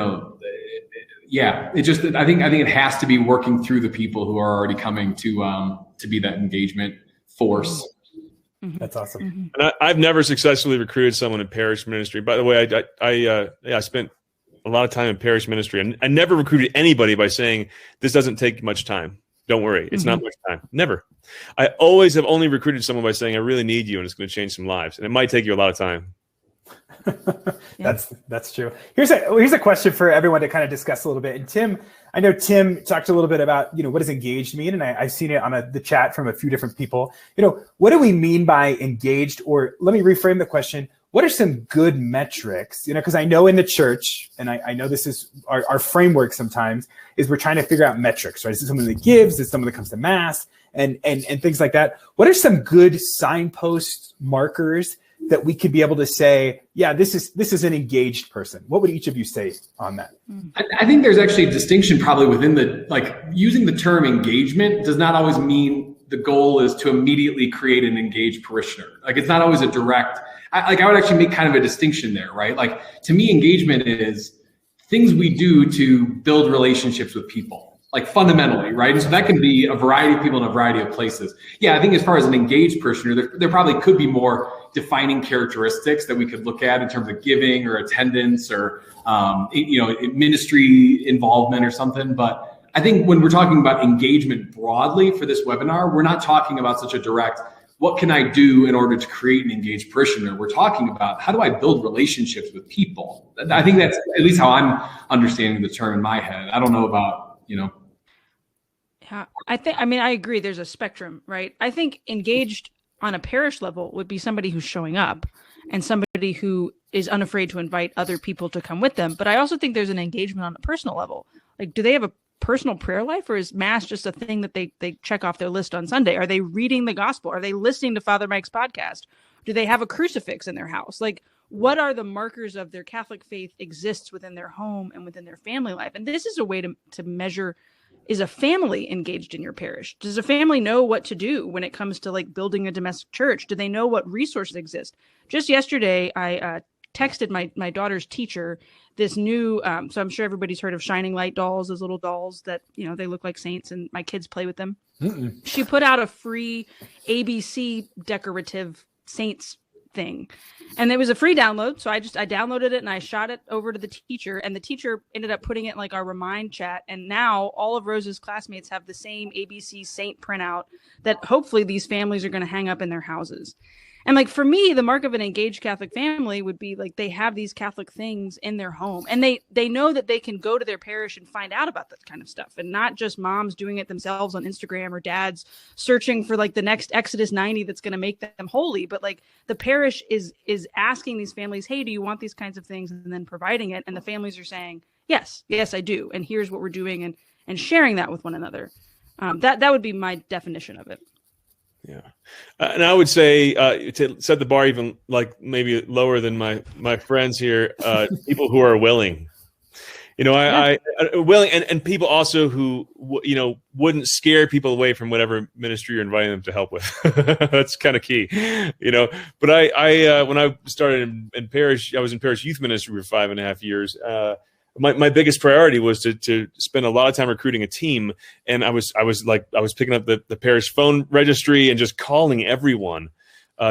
think it has to be working through the people who are already coming to be that engagement force. Mm-hmm. That's awesome. Mm-hmm. And I've never successfully recruited someone in parish ministry. By the way, I spent a lot of time in parish ministry, and I never recruited anybody by saying this doesn't take much time. Don't worry, it's not much time. Never. I always have only recruited someone by saying I really need you, and it's going to change some lives, and it might take you a lot of time. That's true. Here's a question for everyone to kind of discuss a little bit. And Tim, I know Tim talked a little bit about, what does engaged mean? And I've seen it on the chat from a few different people. What do we mean by engaged? Or let me reframe the question. What are some good metrics? Because I know in the church, and I know this is our framework sometimes, is we're trying to figure out metrics, right? Is it someone that gives? Is it someone that comes to mass? And things like that. What are some good signpost markers that we could be able to say, yeah, this is an engaged person? What would each of you say on that? I think there's actually a distinction probably within using the term engagement does not always mean the goal is to immediately create an engaged parishioner. Like it's not always a direct, I would actually make kind of a distinction there, right? Like to me, engagement is things we do to build relationships with people, like fundamentally, right? And so that can be a variety of people in a variety of places. Yeah, I think as far as an engaged parishioner, there probably could be more defining characteristics that we could look at in terms of giving or attendance or ministry involvement or something. But I think when we're talking about engagement broadly for this webinar, we're not talking about such a direct, what can I do in order to create an engaged parishioner? We're talking about how do I build relationships with people? I think that's at least how I'm understanding the term in my head. I don't know about, Yeah, I agree. There's a spectrum, right? I think engaged on a parish level would be somebody who's showing up and somebody who is unafraid to invite other people to come with them. But I also think there's an engagement on a personal level. Like, do they have a personal prayer life, or is mass just a thing that they check off their list on Sunday? Are they reading the gospel? Are they listening to Father Mike's podcast? Do they have a crucifix in their house? Like, what are the markers of their Catholic faith exists within their home and within their family life? And this is a way to measure, is a family engaged in your parish? Does a family know what to do when it comes to like building a domestic church? Do they know what resources exist? Just yesterday, I texted my daughter's teacher this new, so I'm sure everybody's heard of Shining Light dolls, those little dolls that, they look like saints and my kids play with them. Mm-mm. She put out a free ABC decorative saints thing. And it was a free download. So I downloaded it and I shot it over to the teacher, and the teacher ended up putting it in like our Remind chat. And now all of Rose's classmates have the same ABC Saint printout that hopefully these families are going to hang up in their houses. And like for me, the mark of an engaged Catholic family would be like they have these Catholic things in their home, and they know that they can go to their parish and find out about that kind of stuff, and not just moms doing it themselves on Instagram or dads searching for like the next Exodus 90 that's going to make them holy. But like the parish is asking these families, hey, do you want these kinds of things? And then providing it. And the families are saying, yes, I do. And here's what we're doing, and sharing that with one another. That would be my definition of it. Yeah. And I would say to set the bar even like maybe lower than my friends here, people who are willing, I willing and people also who, wouldn't scare people away from whatever ministry you're inviting them to help with. That's kind of key, but I when I started in parish, I was in parish youth ministry for 5.5 years. My biggest priority was to spend a lot of time recruiting a team, and I was picking up the parish phone registry and just calling everyone,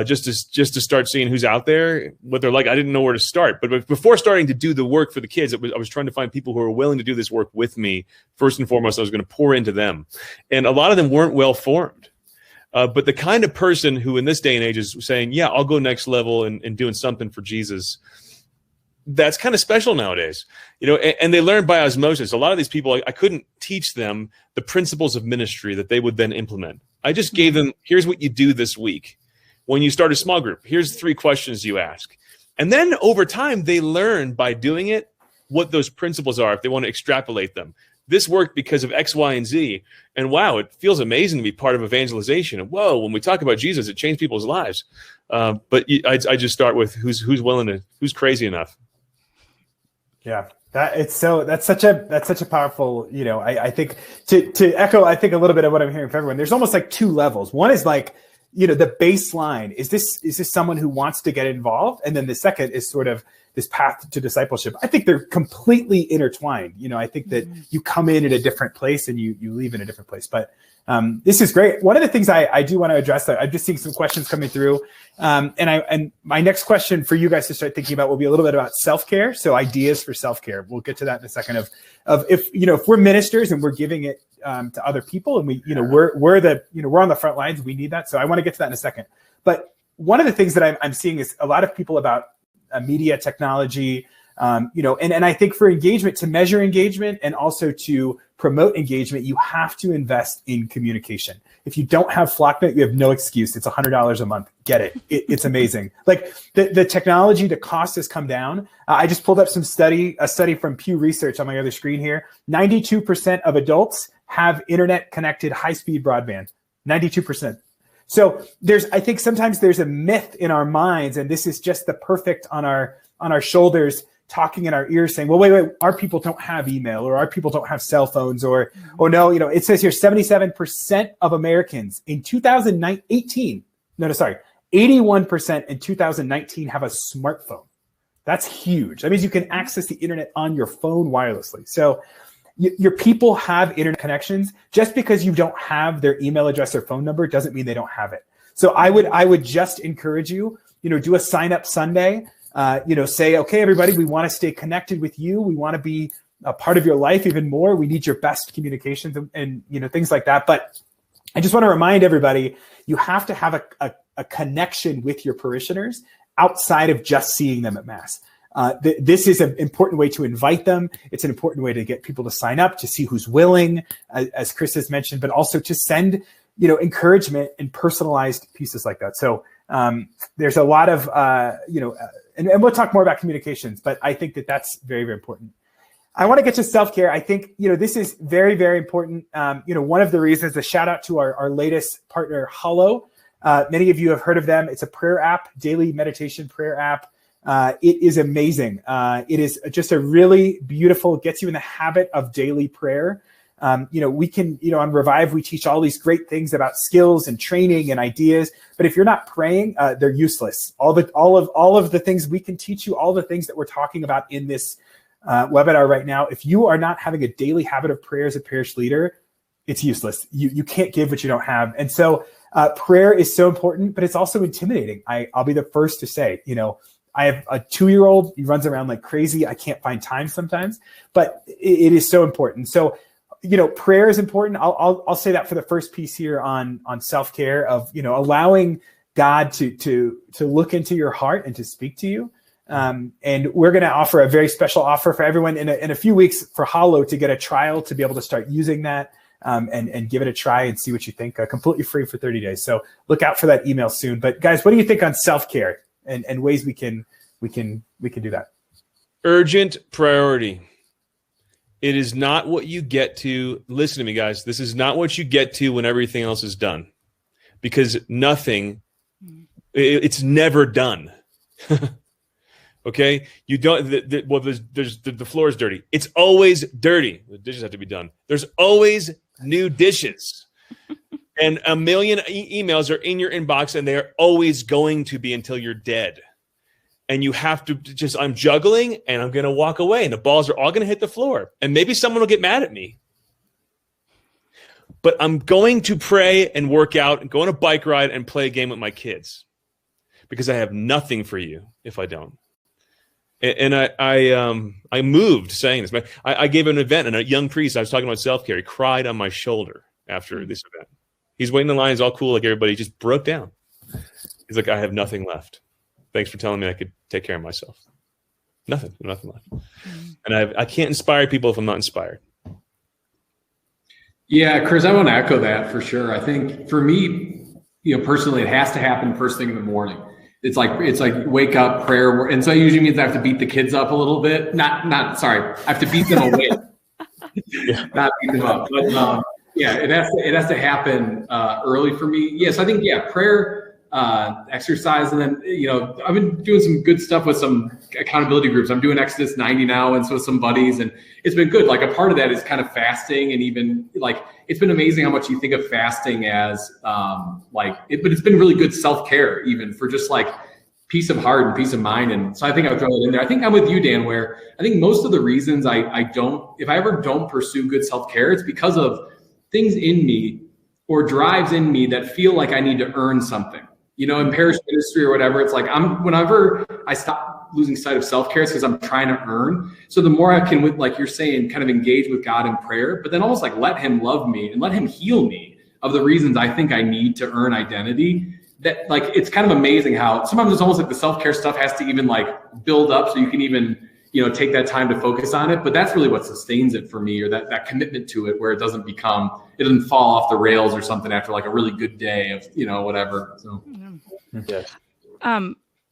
just to start seeing who's out there, what they're like. I didn't know where to start, but before starting to do the work for the kids, I was trying to find people who are willing to do this work with me. First and foremost, I was going to pour into them, and a lot of them weren't well formed. But the kind of person who in this day and age is saying, yeah, I'll go next level and doing something for Jesus, that's kind of special nowadays, and they learn by osmosis. A lot of these people, I couldn't teach them the principles of ministry that they would then implement. I just gave them, here's what you do this week. When you start a small group, here's 3 questions you ask. And then over time, they learn by doing it what those principles are if they want to extrapolate them. This worked because of X, Y, and Z. And wow, it feels amazing to be part of evangelization. And whoa, when we talk about Jesus, it changed people's lives. But I just start with who's willing to, who's crazy enough. Yeah, that's such a powerful, I think to echo, I think a little bit of what I'm hearing from everyone, there's almost like two levels. One is like, the baseline, is this someone who wants to get involved? And then the second is sort of this path to discipleship. I think they're completely intertwined. I think that you come in at a different place and you leave in a different place. But this is great. One of the things I do want to address, I'm just seeing some questions coming through. And my next question for you guys to start thinking about will be a little bit about self-care. So ideas for self-care. We'll get to that in a second of if we're ministers and we're giving it to other people and we're on the front lines, we need that. So I want to get to that in a second. But one of the things that I'm seeing is a lot of people about media technology, and I think for engagement, to measure engagement and also to promote engagement, you have to invest in communication. If you don't have Flocknote, you have no excuse. It's $100 a month. Get it. It's amazing. Like the technology, the cost has come down. I just pulled up a study from Pew Research on my other screen here. 92% of adults have internet connected high-speed broadband. 92%. So I think sometimes there's a myth in our minds, and this is just the perfect on our shoulders, talking in our ears saying, well, wait, our people don't have email, or our people don't have cell phones, or no, it says here 77% of Americans in 81% in 2019 have a smartphone. That's huge. That means you can access the internet on your phone wirelessly. So your people have internet connections. Just because you don't have their email address or phone number doesn't mean they don't have it. So I would just encourage you, do a sign up Sunday. Say, okay, everybody, we want to stay connected with you. We want to be a part of your life even more. We need your best communications and things like that. But I just want to remind everybody, you have to have a connection with your parishioners outside of just seeing them at Mass. This is an important way to invite them. It's an important way to get people to sign up, to see who's willing, as Chris has mentioned, but also to send, encouragement and personalized pieces like that. So there's a lot of, and we'll talk more about communications, but I think that that's very, very important. I want to get to self-care. I think, this is very, very important. One of the reasons, a shout out to our latest partner, Hollow. Many of you have heard of them. It's a prayer app, daily meditation prayer app. It is amazing. It is just a really beautiful, gets you in the habit of daily prayer. We can, on Revive, we teach all these great things about skills and training and ideas, but if you're not praying, they're useless. All of the things we can teach you, all the things that we're talking about in this webinar right now, if you are not having a daily habit of prayer as a parish leader, it's useless. You can't give what you don't have. And so prayer is so important, but it's also intimidating. I'll be the first to say, I have a 2-year-old, he runs around like crazy. I can't find time sometimes, but it is so important. So, prayer is important. I'll say that for the first piece here on self-care of, allowing God to look into your heart and to speak to you. And we're going to offer a very special offer for everyone in a few weeks for Hollow to get a trial to be able to start using that and give it a try and see what you think, completely free for 30 days. So look out for that email soon. But guys, what do you think on self-care and ways we can do that? Urgent priority. It is not what you get to. Listen to me, guys. This is not what you get to when everything else is done, because it's never done. Okay, you don't. The floor is dirty. It's always dirty. The dishes have to be done. There's always new dishes, and a million emails are in your inbox, and they are always going to be until you're dead. And you have to I'm juggling, and I'm going to walk away, and the balls are all going to hit the floor, and maybe someone will get mad at me. But I'm going to pray and work out and go on a bike ride and play a game with my kids, because I have nothing for you if I don't. And I moved saying this. I gave an event, and a young priest, I was talking about self-care, he cried on my shoulder after this event. He's waiting in line, he's all cool like everybody. He just broke down. He's like, I have nothing left. Thanks for telling me I could take care of myself. Nothing left. And I can't inspire people if I'm not inspired. Yeah, Chris, I want to echo that for sure. I think for me, personally, it has to happen first thing in the morning. It's like wake up, prayer. And so it usually means I have to beat the kids up a little bit. Sorry. I have to beat them away. Not beat them up. But yeah, it has to happen early for me. Yes, I think, prayer, exercise. And then, I've been doing some good stuff with some accountability groups. I'm doing Exodus 90 now. And so with some buddies, and it's been good. Like a part of that is kind of fasting, and even like, it's been amazing how much you think of fasting as but it's been really good self-care, even for just like peace of heart and peace of mind. And so I think I would throw it in there. I think I'm with you, Dan, where I think most of the reasons if I ever don't pursue good self-care, it's because of things in me or drives in me that feel like I need to earn something. In parish ministry or whatever, it's like whenever I stop losing sight of self-care, it's because I'm trying to earn. So the more I can, with like you're saying, kind of engage with God in prayer, but then almost like let him love me and let him heal me of the reasons I think I need to earn identity. That like, it's kind of amazing how sometimes it's almost like the self-care stuff has to even like build up so you can even, take that time to focus on it. But that's really what sustains it for me, or that commitment to it, where it doesn't fall off the rails or something after like a really good day of, whatever. So. Yes.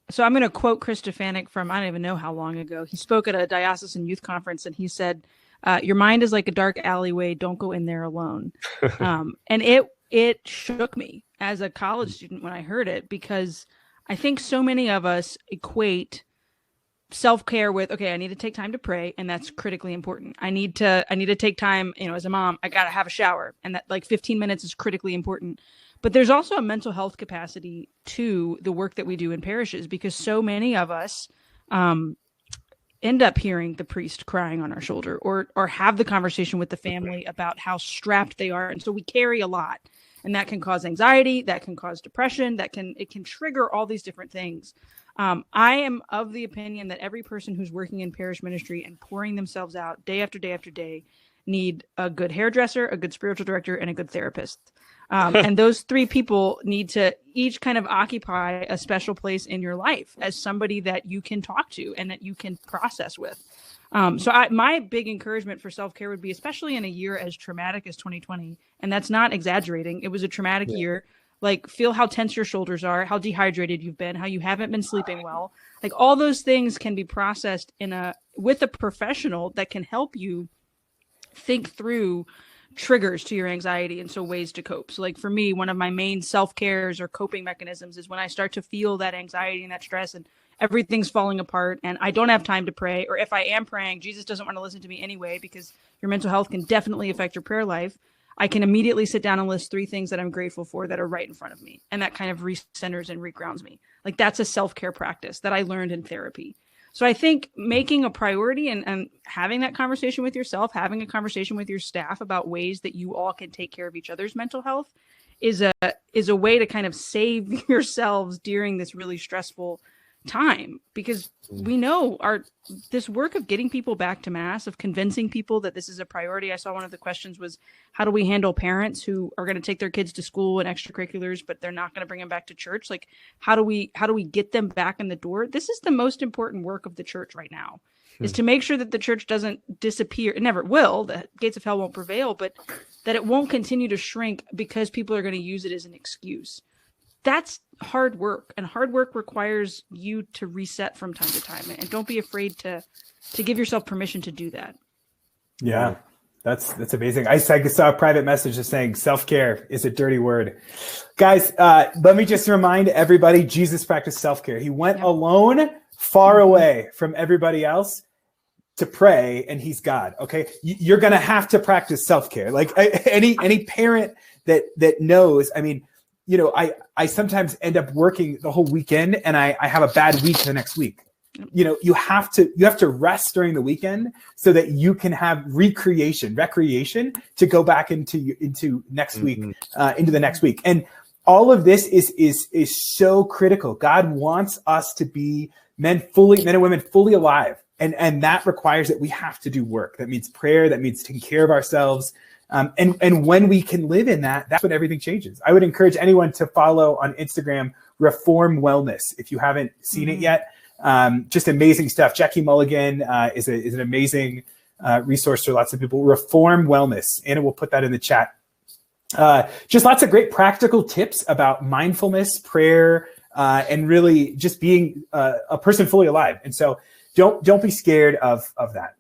So I'm going to quote Chris Stefanik from, I don't even know how long ago. He spoke at a diocesan youth conference, and he said, your mind is like a dark alleyway. Don't go in there alone. And it shook me as a college student when I heard it, because I think so many of us equate self-care with, okay, I need to take time to pray, and that's critically important. I need to take time, as a mom, I got to have a shower, and that like 15 minutes is critically important. But there's also a mental health capacity to the work that we do in parishes, because so many of us end up hearing the priest crying on our shoulder, or have the conversation with the family about how strapped they are. And so we carry a lot, and that can cause anxiety, that can cause depression, it can trigger all these different things. I am of the opinion that every person who's working in parish ministry and pouring themselves out day after day after day need a good hairdresser, a good spiritual director, and a good therapist. And those three people need to each kind of occupy a special place in your life as somebody that you can talk to and that you can process with. My big encouragement for self-care would be, especially in a year as traumatic as 2020, and that's not exaggerating. It was a traumatic year. Like, feel how tense your shoulders are, how dehydrated you've been, how you haven't been sleeping well. Like, all those things can be processed with a professional that can help you think through triggers to your anxiety, and so ways to cope. So like for me, one of my main self-cares or coping mechanisms is when I start to feel that anxiety and that stress and everything's falling apart and I don't have time to pray, or if I am praying, Jesus doesn't want to listen to me anyway, because your mental health can definitely affect your prayer life. I can immediately sit down and list 3 things that I'm grateful for that are right in front of me. And that kind of recenters and regrounds me. Like, that's a self-care practice that I learned in therapy. So I think making a priority and having that conversation with yourself, having a conversation with your staff about ways that you all can take care of each other's mental health is a way to kind of save yourselves during this really stressful time, because we know this work of getting people back to mass, of convincing people that this is a priority. I saw one of the questions was, how do we handle parents who are going to take their kids to school and extracurriculars, but they're not going to bring them back to church? Like, how do we get them back in the door? This is the most important work of the church right now, is to make sure that the church doesn't disappear. It never will. The gates of hell won't prevail, but that it won't continue to shrink because people are going to use it as an excuse. That's hard work, and hard work requires you to reset from time to time, and don't be afraid to give yourself permission to do that. Yeah, that's amazing. I saw a private message just saying self-care is a dirty word. Guys, let me just remind everybody, Jesus practiced self-care. He went alone, far away from everybody else to pray, and he's God. Okay. You're going to have to practice self-care. Like any parent that knows, I mean, I sometimes end up working the whole weekend and I have a bad week the next week. You have to rest during the weekend so that you can have recreation to go back into next week, into the next week. And all of this is so critical. God wants us to be men and women fully alive. And that requires that we have to do work. That means prayer, that means taking care of ourselves. And when we can live in that, that's when everything changes. I would encourage anyone to follow on Instagram, Reform Wellness, if you haven't seen it yet. Just amazing stuff. Jackie Mulligan is an amazing resource for lots of people. Reform Wellness. Anna will put that in the chat. Just lots of great practical tips about mindfulness, prayer, and really just being a person fully alive. And so don't be scared of that.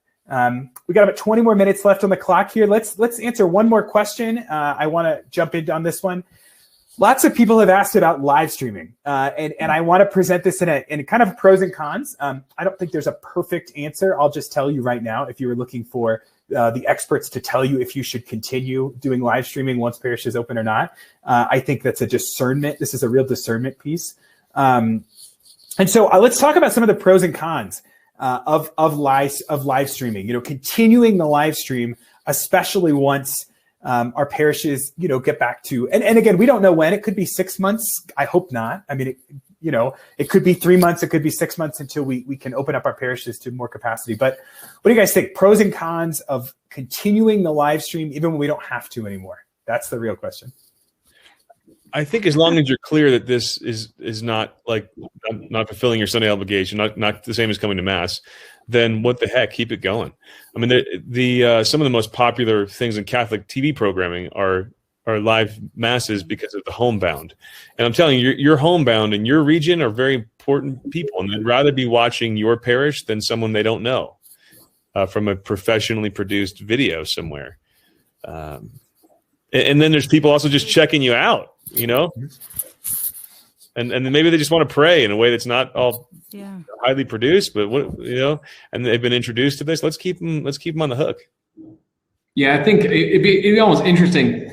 We got about 20 more minutes left on the clock here. Let's answer one more question. I want to jump in on this one. Lots of people have asked about live streaming, and I want to present this in kind of pros and cons. I don't think there's a perfect answer. I'll just tell you right now, if you were looking for the experts to tell you if you should continue doing live streaming once parish is open or not, I think that's a discernment. This is a real discernment piece. And so let's talk about some of the pros and cons of live streaming. Continuing the live stream, especially once our parishes, get back to, and again, we don't know when. It could be 6 months. I hope not. I mean, it could be 3 months. It could be 6 months until we can open up our parishes to more capacity. But what do you guys think? Pros and cons of continuing the live stream even when we don't have to anymore? That's the real question. I think as long as you're clear that this is not like not fulfilling your Sunday obligation, not the same as coming to Mass, then what the heck, keep it going. I mean, the some of the most popular things in Catholic TV programming are live masses because of the homebound. And I'm telling you, your homebound in your region are very important people, and they'd rather be watching your parish than someone they don't know from a professionally produced video somewhere. And then there's people also just checking you out. And then maybe they just want to pray in a way that's not all highly produced, but and they've been introduced to this. Let's keep them on the hook. Yeah, I think it'd be almost interesting.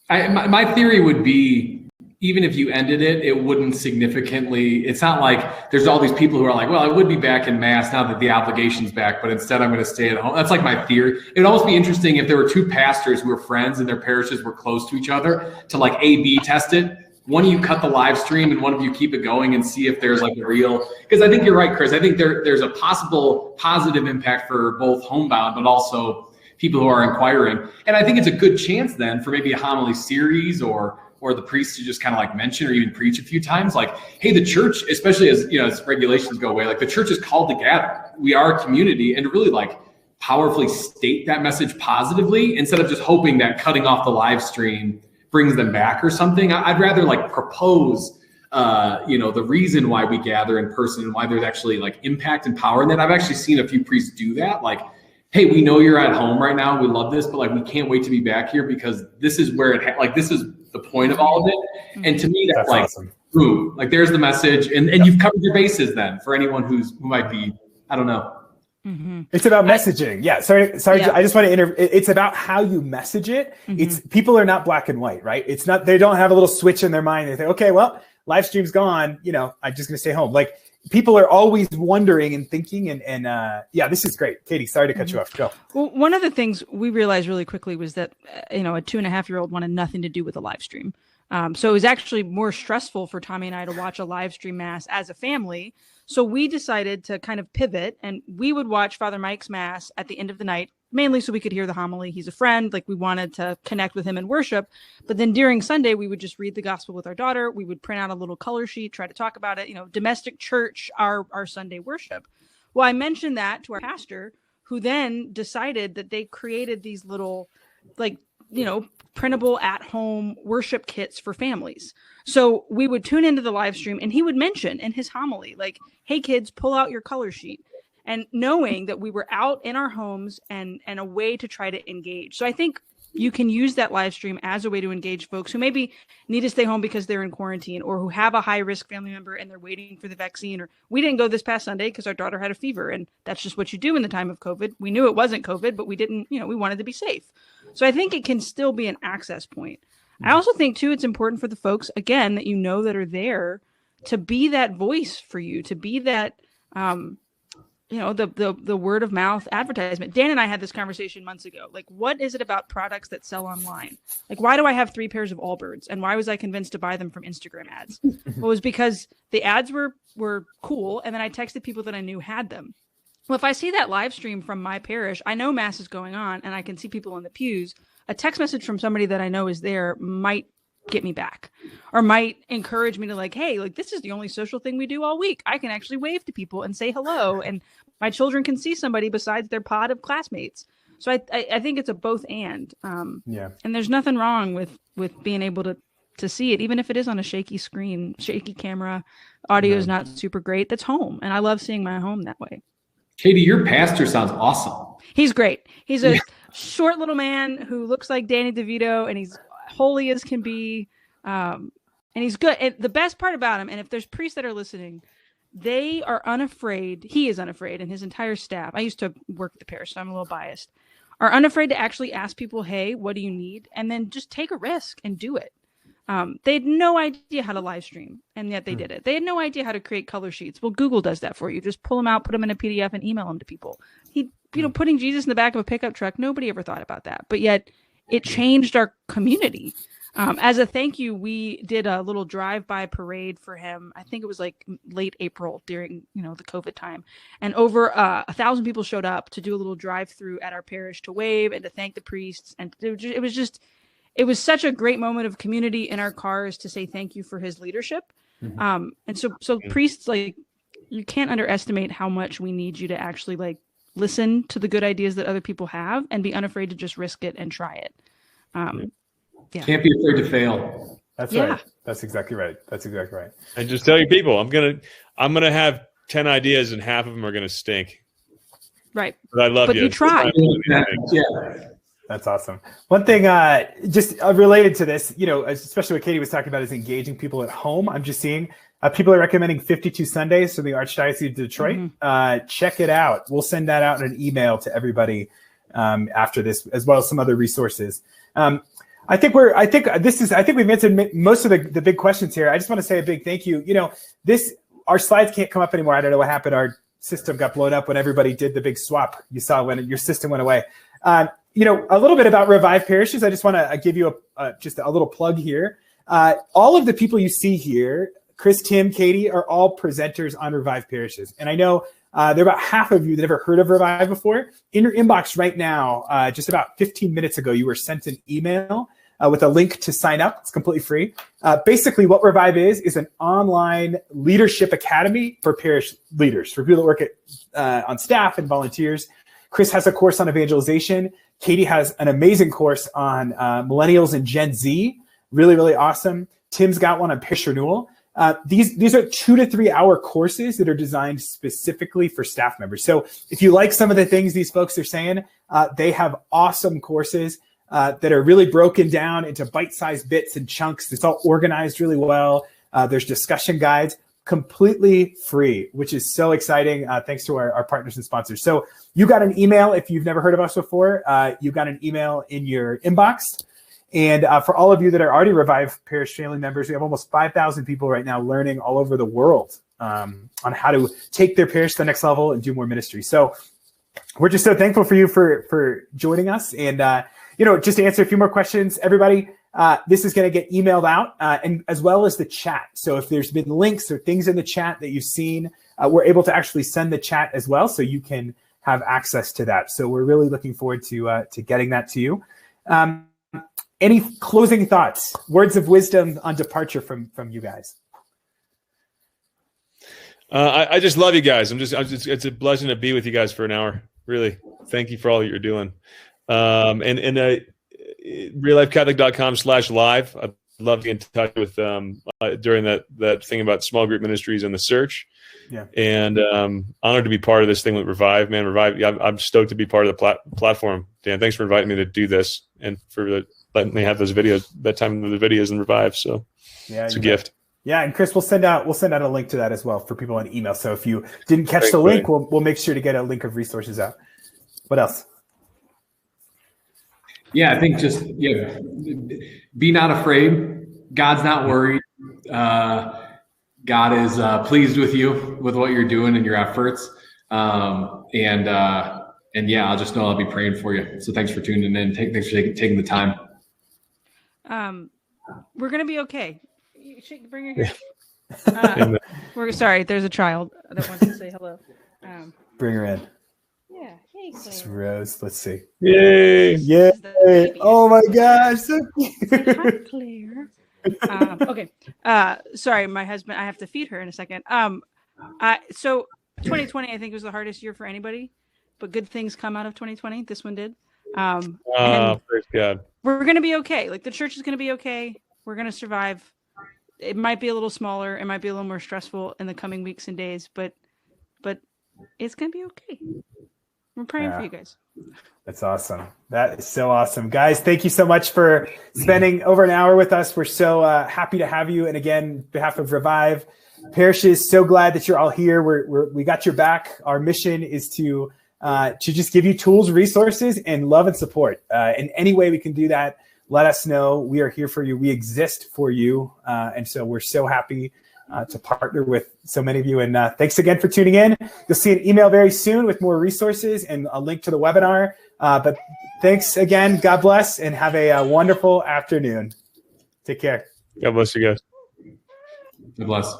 My theory would be, even if you ended it, it wouldn't significantly. It's not like there's all these people who are like, well, I would be back in Mass now that the obligation's back, but instead I'm going to stay at home. That's like my theory. It would almost be interesting if there were two pastors who were friends and their parishes were close to each other to like A/B test it. One of you cut the live stream and one of you keep it going and see if there's like a real, because I think you're right, Chris. I think there's a possible positive impact for both homebound, but also people who are inquiring. And I think it's a good chance then for maybe a homily series or the priest to just kind of like mention or even preach a few times, like, hey, the church, especially as as regulations go away, like the church is called to gather. We are a community, and to really like powerfully state that message positively instead of just hoping that cutting off the live stream brings them back or something. I'd rather like propose, the reason why we gather in person and why there's actually like impact and power in that. I've actually seen a few priests do that. Like, hey, we know you're at home right now. We love this, but like, we can't wait to be back here because this is where this is the point of all of it. And to me, that's like, awesome. Boom, like there's the message. And you've covered your bases then for anyone who might be, I don't know. Mm-hmm. It's about messaging. Sorry. Yeah. I just want to it's about how you message it. Mm-hmm. People are not black and white, right? It's not, they don't have a little switch in their mind. They think, okay, well, live stream's gone. I'm just going to stay home. Like people are always wondering and thinking and this is great. Katie, sorry to cut you off. Go. Well, one of the things we realized really quickly was that, a 2.5-year-old wanted nothing to do with a live stream. So it was actually more stressful for Tommy and I to watch a live stream Mass as a family. So we decided to kind of pivot, and we would watch Father Mike's Mass at the end of the night, mainly so we could hear the homily. He's a friend. Like we wanted to connect with him in worship. But then during Sunday, we would just read the gospel with our daughter. We would print out a little color sheet, try to talk about it, domestic church, our Sunday worship. Well, I mentioned that to our pastor, who then decided that they created these little, printable at-home worship kits for families. So we would tune into the live stream, and he would mention in his homily, like, hey, kids, pull out your color sheet. And knowing that we were out in our homes and a way to try to engage. So I think you can use that live stream as a way to engage folks who maybe need to stay home because they're in quarantine or who have a high-risk family member and they're waiting for the vaccine. Or we didn't go this past Sunday because our daughter had a fever, and that's just what you do in the time of COVID. We knew it wasn't COVID, but we didn't, we wanted to be safe. So I think it can still be an access point. I also think, too, it's important for the folks, again, that that are there to be that voice for you, to be that, the word of mouth advertisement. Dan and I had this conversation months ago. Like, what is it about products that sell online? Like, why do I have 3 pairs of Allbirds? And why was I convinced to buy them from Instagram ads? Well, it was because the ads were cool. And then I texted people that I knew had them. Well, if I see that live stream from my parish, I know Mass is going on and I can see people in the pews. A text message from somebody that I know is there might get me back or might encourage me to like, hey, like this is the only social thing we do all week. I can actually wave to people and say hello. And my children can see somebody besides their pod of classmates. So I think it's a both and. And there's nothing wrong with being able to to see it, even if it is on a shaky screen, shaky camera, audio is not super great. That's home. And I love seeing my home that way. Katie, your pastor sounds awesome. He's great. He's a short little man who looks like Danny DeVito, and he's holy as can be. And he's good. And the best part about him, and if there's priests that are listening, they are unafraid. He is unafraid, and his entire staff. I used to work at the parish, so I'm a little biased. Are unafraid to actually ask people, "Hey, what do you need?" And then just take a risk and do it. They had no idea how to live stream, and yet they did it. They had no idea how to create color sheets. Well, Google does that for you. Just pull them out, put them in a PDF, and email them to people. Putting Jesus in the back of a pickup truck, nobody ever thought about that. But yet it changed our community. As a thank you, we did a little drive-by parade for him. I think it was like late April during, the COVID time. And over 1,000 people showed up to do a little drive-through at our parish to wave and to thank the priests. And it was such a great moment of community in our cars to say thank you for his leadership. And so priests, you can't underestimate how much we need you to actually listen to the good ideas that other people have and be unafraid to just risk it and try it. Yeah. Can't be afraid to fail. That's right. That's exactly right. And just tell your people, I'm gonna have 10 ideas and half of them are gonna stink. Right. But I love you. But you try. Yeah. That's awesome. One thing, just related to this, especially what Katie was talking about, is engaging people at home. I'm just seeing people are recommending 52 Sundays from the Archdiocese of Detroit. Check it out. We'll send that out in an email to everybody after this, as well as some other resources. I think we've answered most of the big questions here. I just want to say a big thank you. Our slides can't come up anymore. I don't know what happened. Our system got blown up when everybody did the big swap. You saw when your system went away. A little bit about Revive Parishes. I just want to give you just a little plug here. All of the people you see here, Chris, Tim, Katie, are all presenters on Revive Parishes. And I know there are about half of you that ever heard of Revive before. In your inbox right now, just about 15 minutes ago, you were sent an email with a link to sign up. It's completely free. Basically, what Revive is an online leadership academy for parish leaders, for people that work on staff and volunteers. Chris has a course on evangelization. Katie has an amazing course on millennials and Gen Z. Really, really awesome. Tim's got one on parish renewal. These are 2 to 3 hour courses that are designed specifically for staff members. So if you like some of the things these folks are saying, they have awesome courses that are really broken down into bite-sized bits and chunks. It's all organized really well. There's discussion guides, completely free, which is so exciting. Thanks to our partners and sponsors. So you got an email. If you've never heard of us before, you got an email in your inbox. And for all of you that are already Revive Parish family members, we have almost 5,000 people right now learning all over the world on how to take their parish to the next level and do more ministry. So we're just so thankful for you for joining us. And, just to answer a few more questions, everybody, this is going to get emailed out and as well as the chat. So if there's been links or things in the chat that you've seen, we're able to actually send the chat as well. So you can have access to that. So we're really looking forward to getting that to you. Any closing thoughts, words of wisdom on departure from you guys? I just love you guys. It's a blessing to be with you guys for an hour. Really, thank you for all that you're doing. And reallifecatholic.com/live. I'd love to get in touch with during that thing about small group ministries and the search. Yeah. And honored to be part of this thing with Revive, man. Revive. Yeah, I'm stoked to be part of the platform. Dan, thanks for inviting me to do this and for letting me have those videos, that time of the videos and Revive. So yeah, it's a gift. Yeah, and Chris, we'll send out a link to that as well for people on email. So if you didn't catch the link, we'll make sure to get a link of resources out. What else? Yeah, I think just be not afraid. God's not worried. God is pleased with you, with what you're doing and your efforts. And I'll just know I'll be praying for you. So thanks for tuning in. Thanks for taking the time. We're gonna be okay. Bring her here. We're sorry. There's a child that wants to say hello. Bring her in. Yeah. Hey, Claire. This is Rose. Let's see. Yay! Yay! Oh my gosh, so cute. Hi, Claire. Okay. Sorry, my husband. I have to feed her in a second. So 2020, I think, was the hardest year for anybody, but good things come out of 2020. This one did. Praise God. We're gonna be okay. Like the church is gonna be okay. We're going to survive. It might be a little smaller. It might be a little more stressful in the coming weeks and days, but it's going to be okay. We're praying for you guys. That's awesome. That is so awesome. Guys, thank you so much for spending over an hour with us. We're so happy to have you. And again, on behalf of Revive Parishes, so glad that you're all here. We got your back. Our mission is to just give you tools, resources, and love and support. In any way we can do that, let us know. We are here for you. We exist for you. And so we're so happy to partner with so many of you. And thanks again for tuning in. You'll see an email very soon with more resources and a link to the webinar. But thanks again. God bless and have a wonderful afternoon. Take care. God bless you guys. God bless.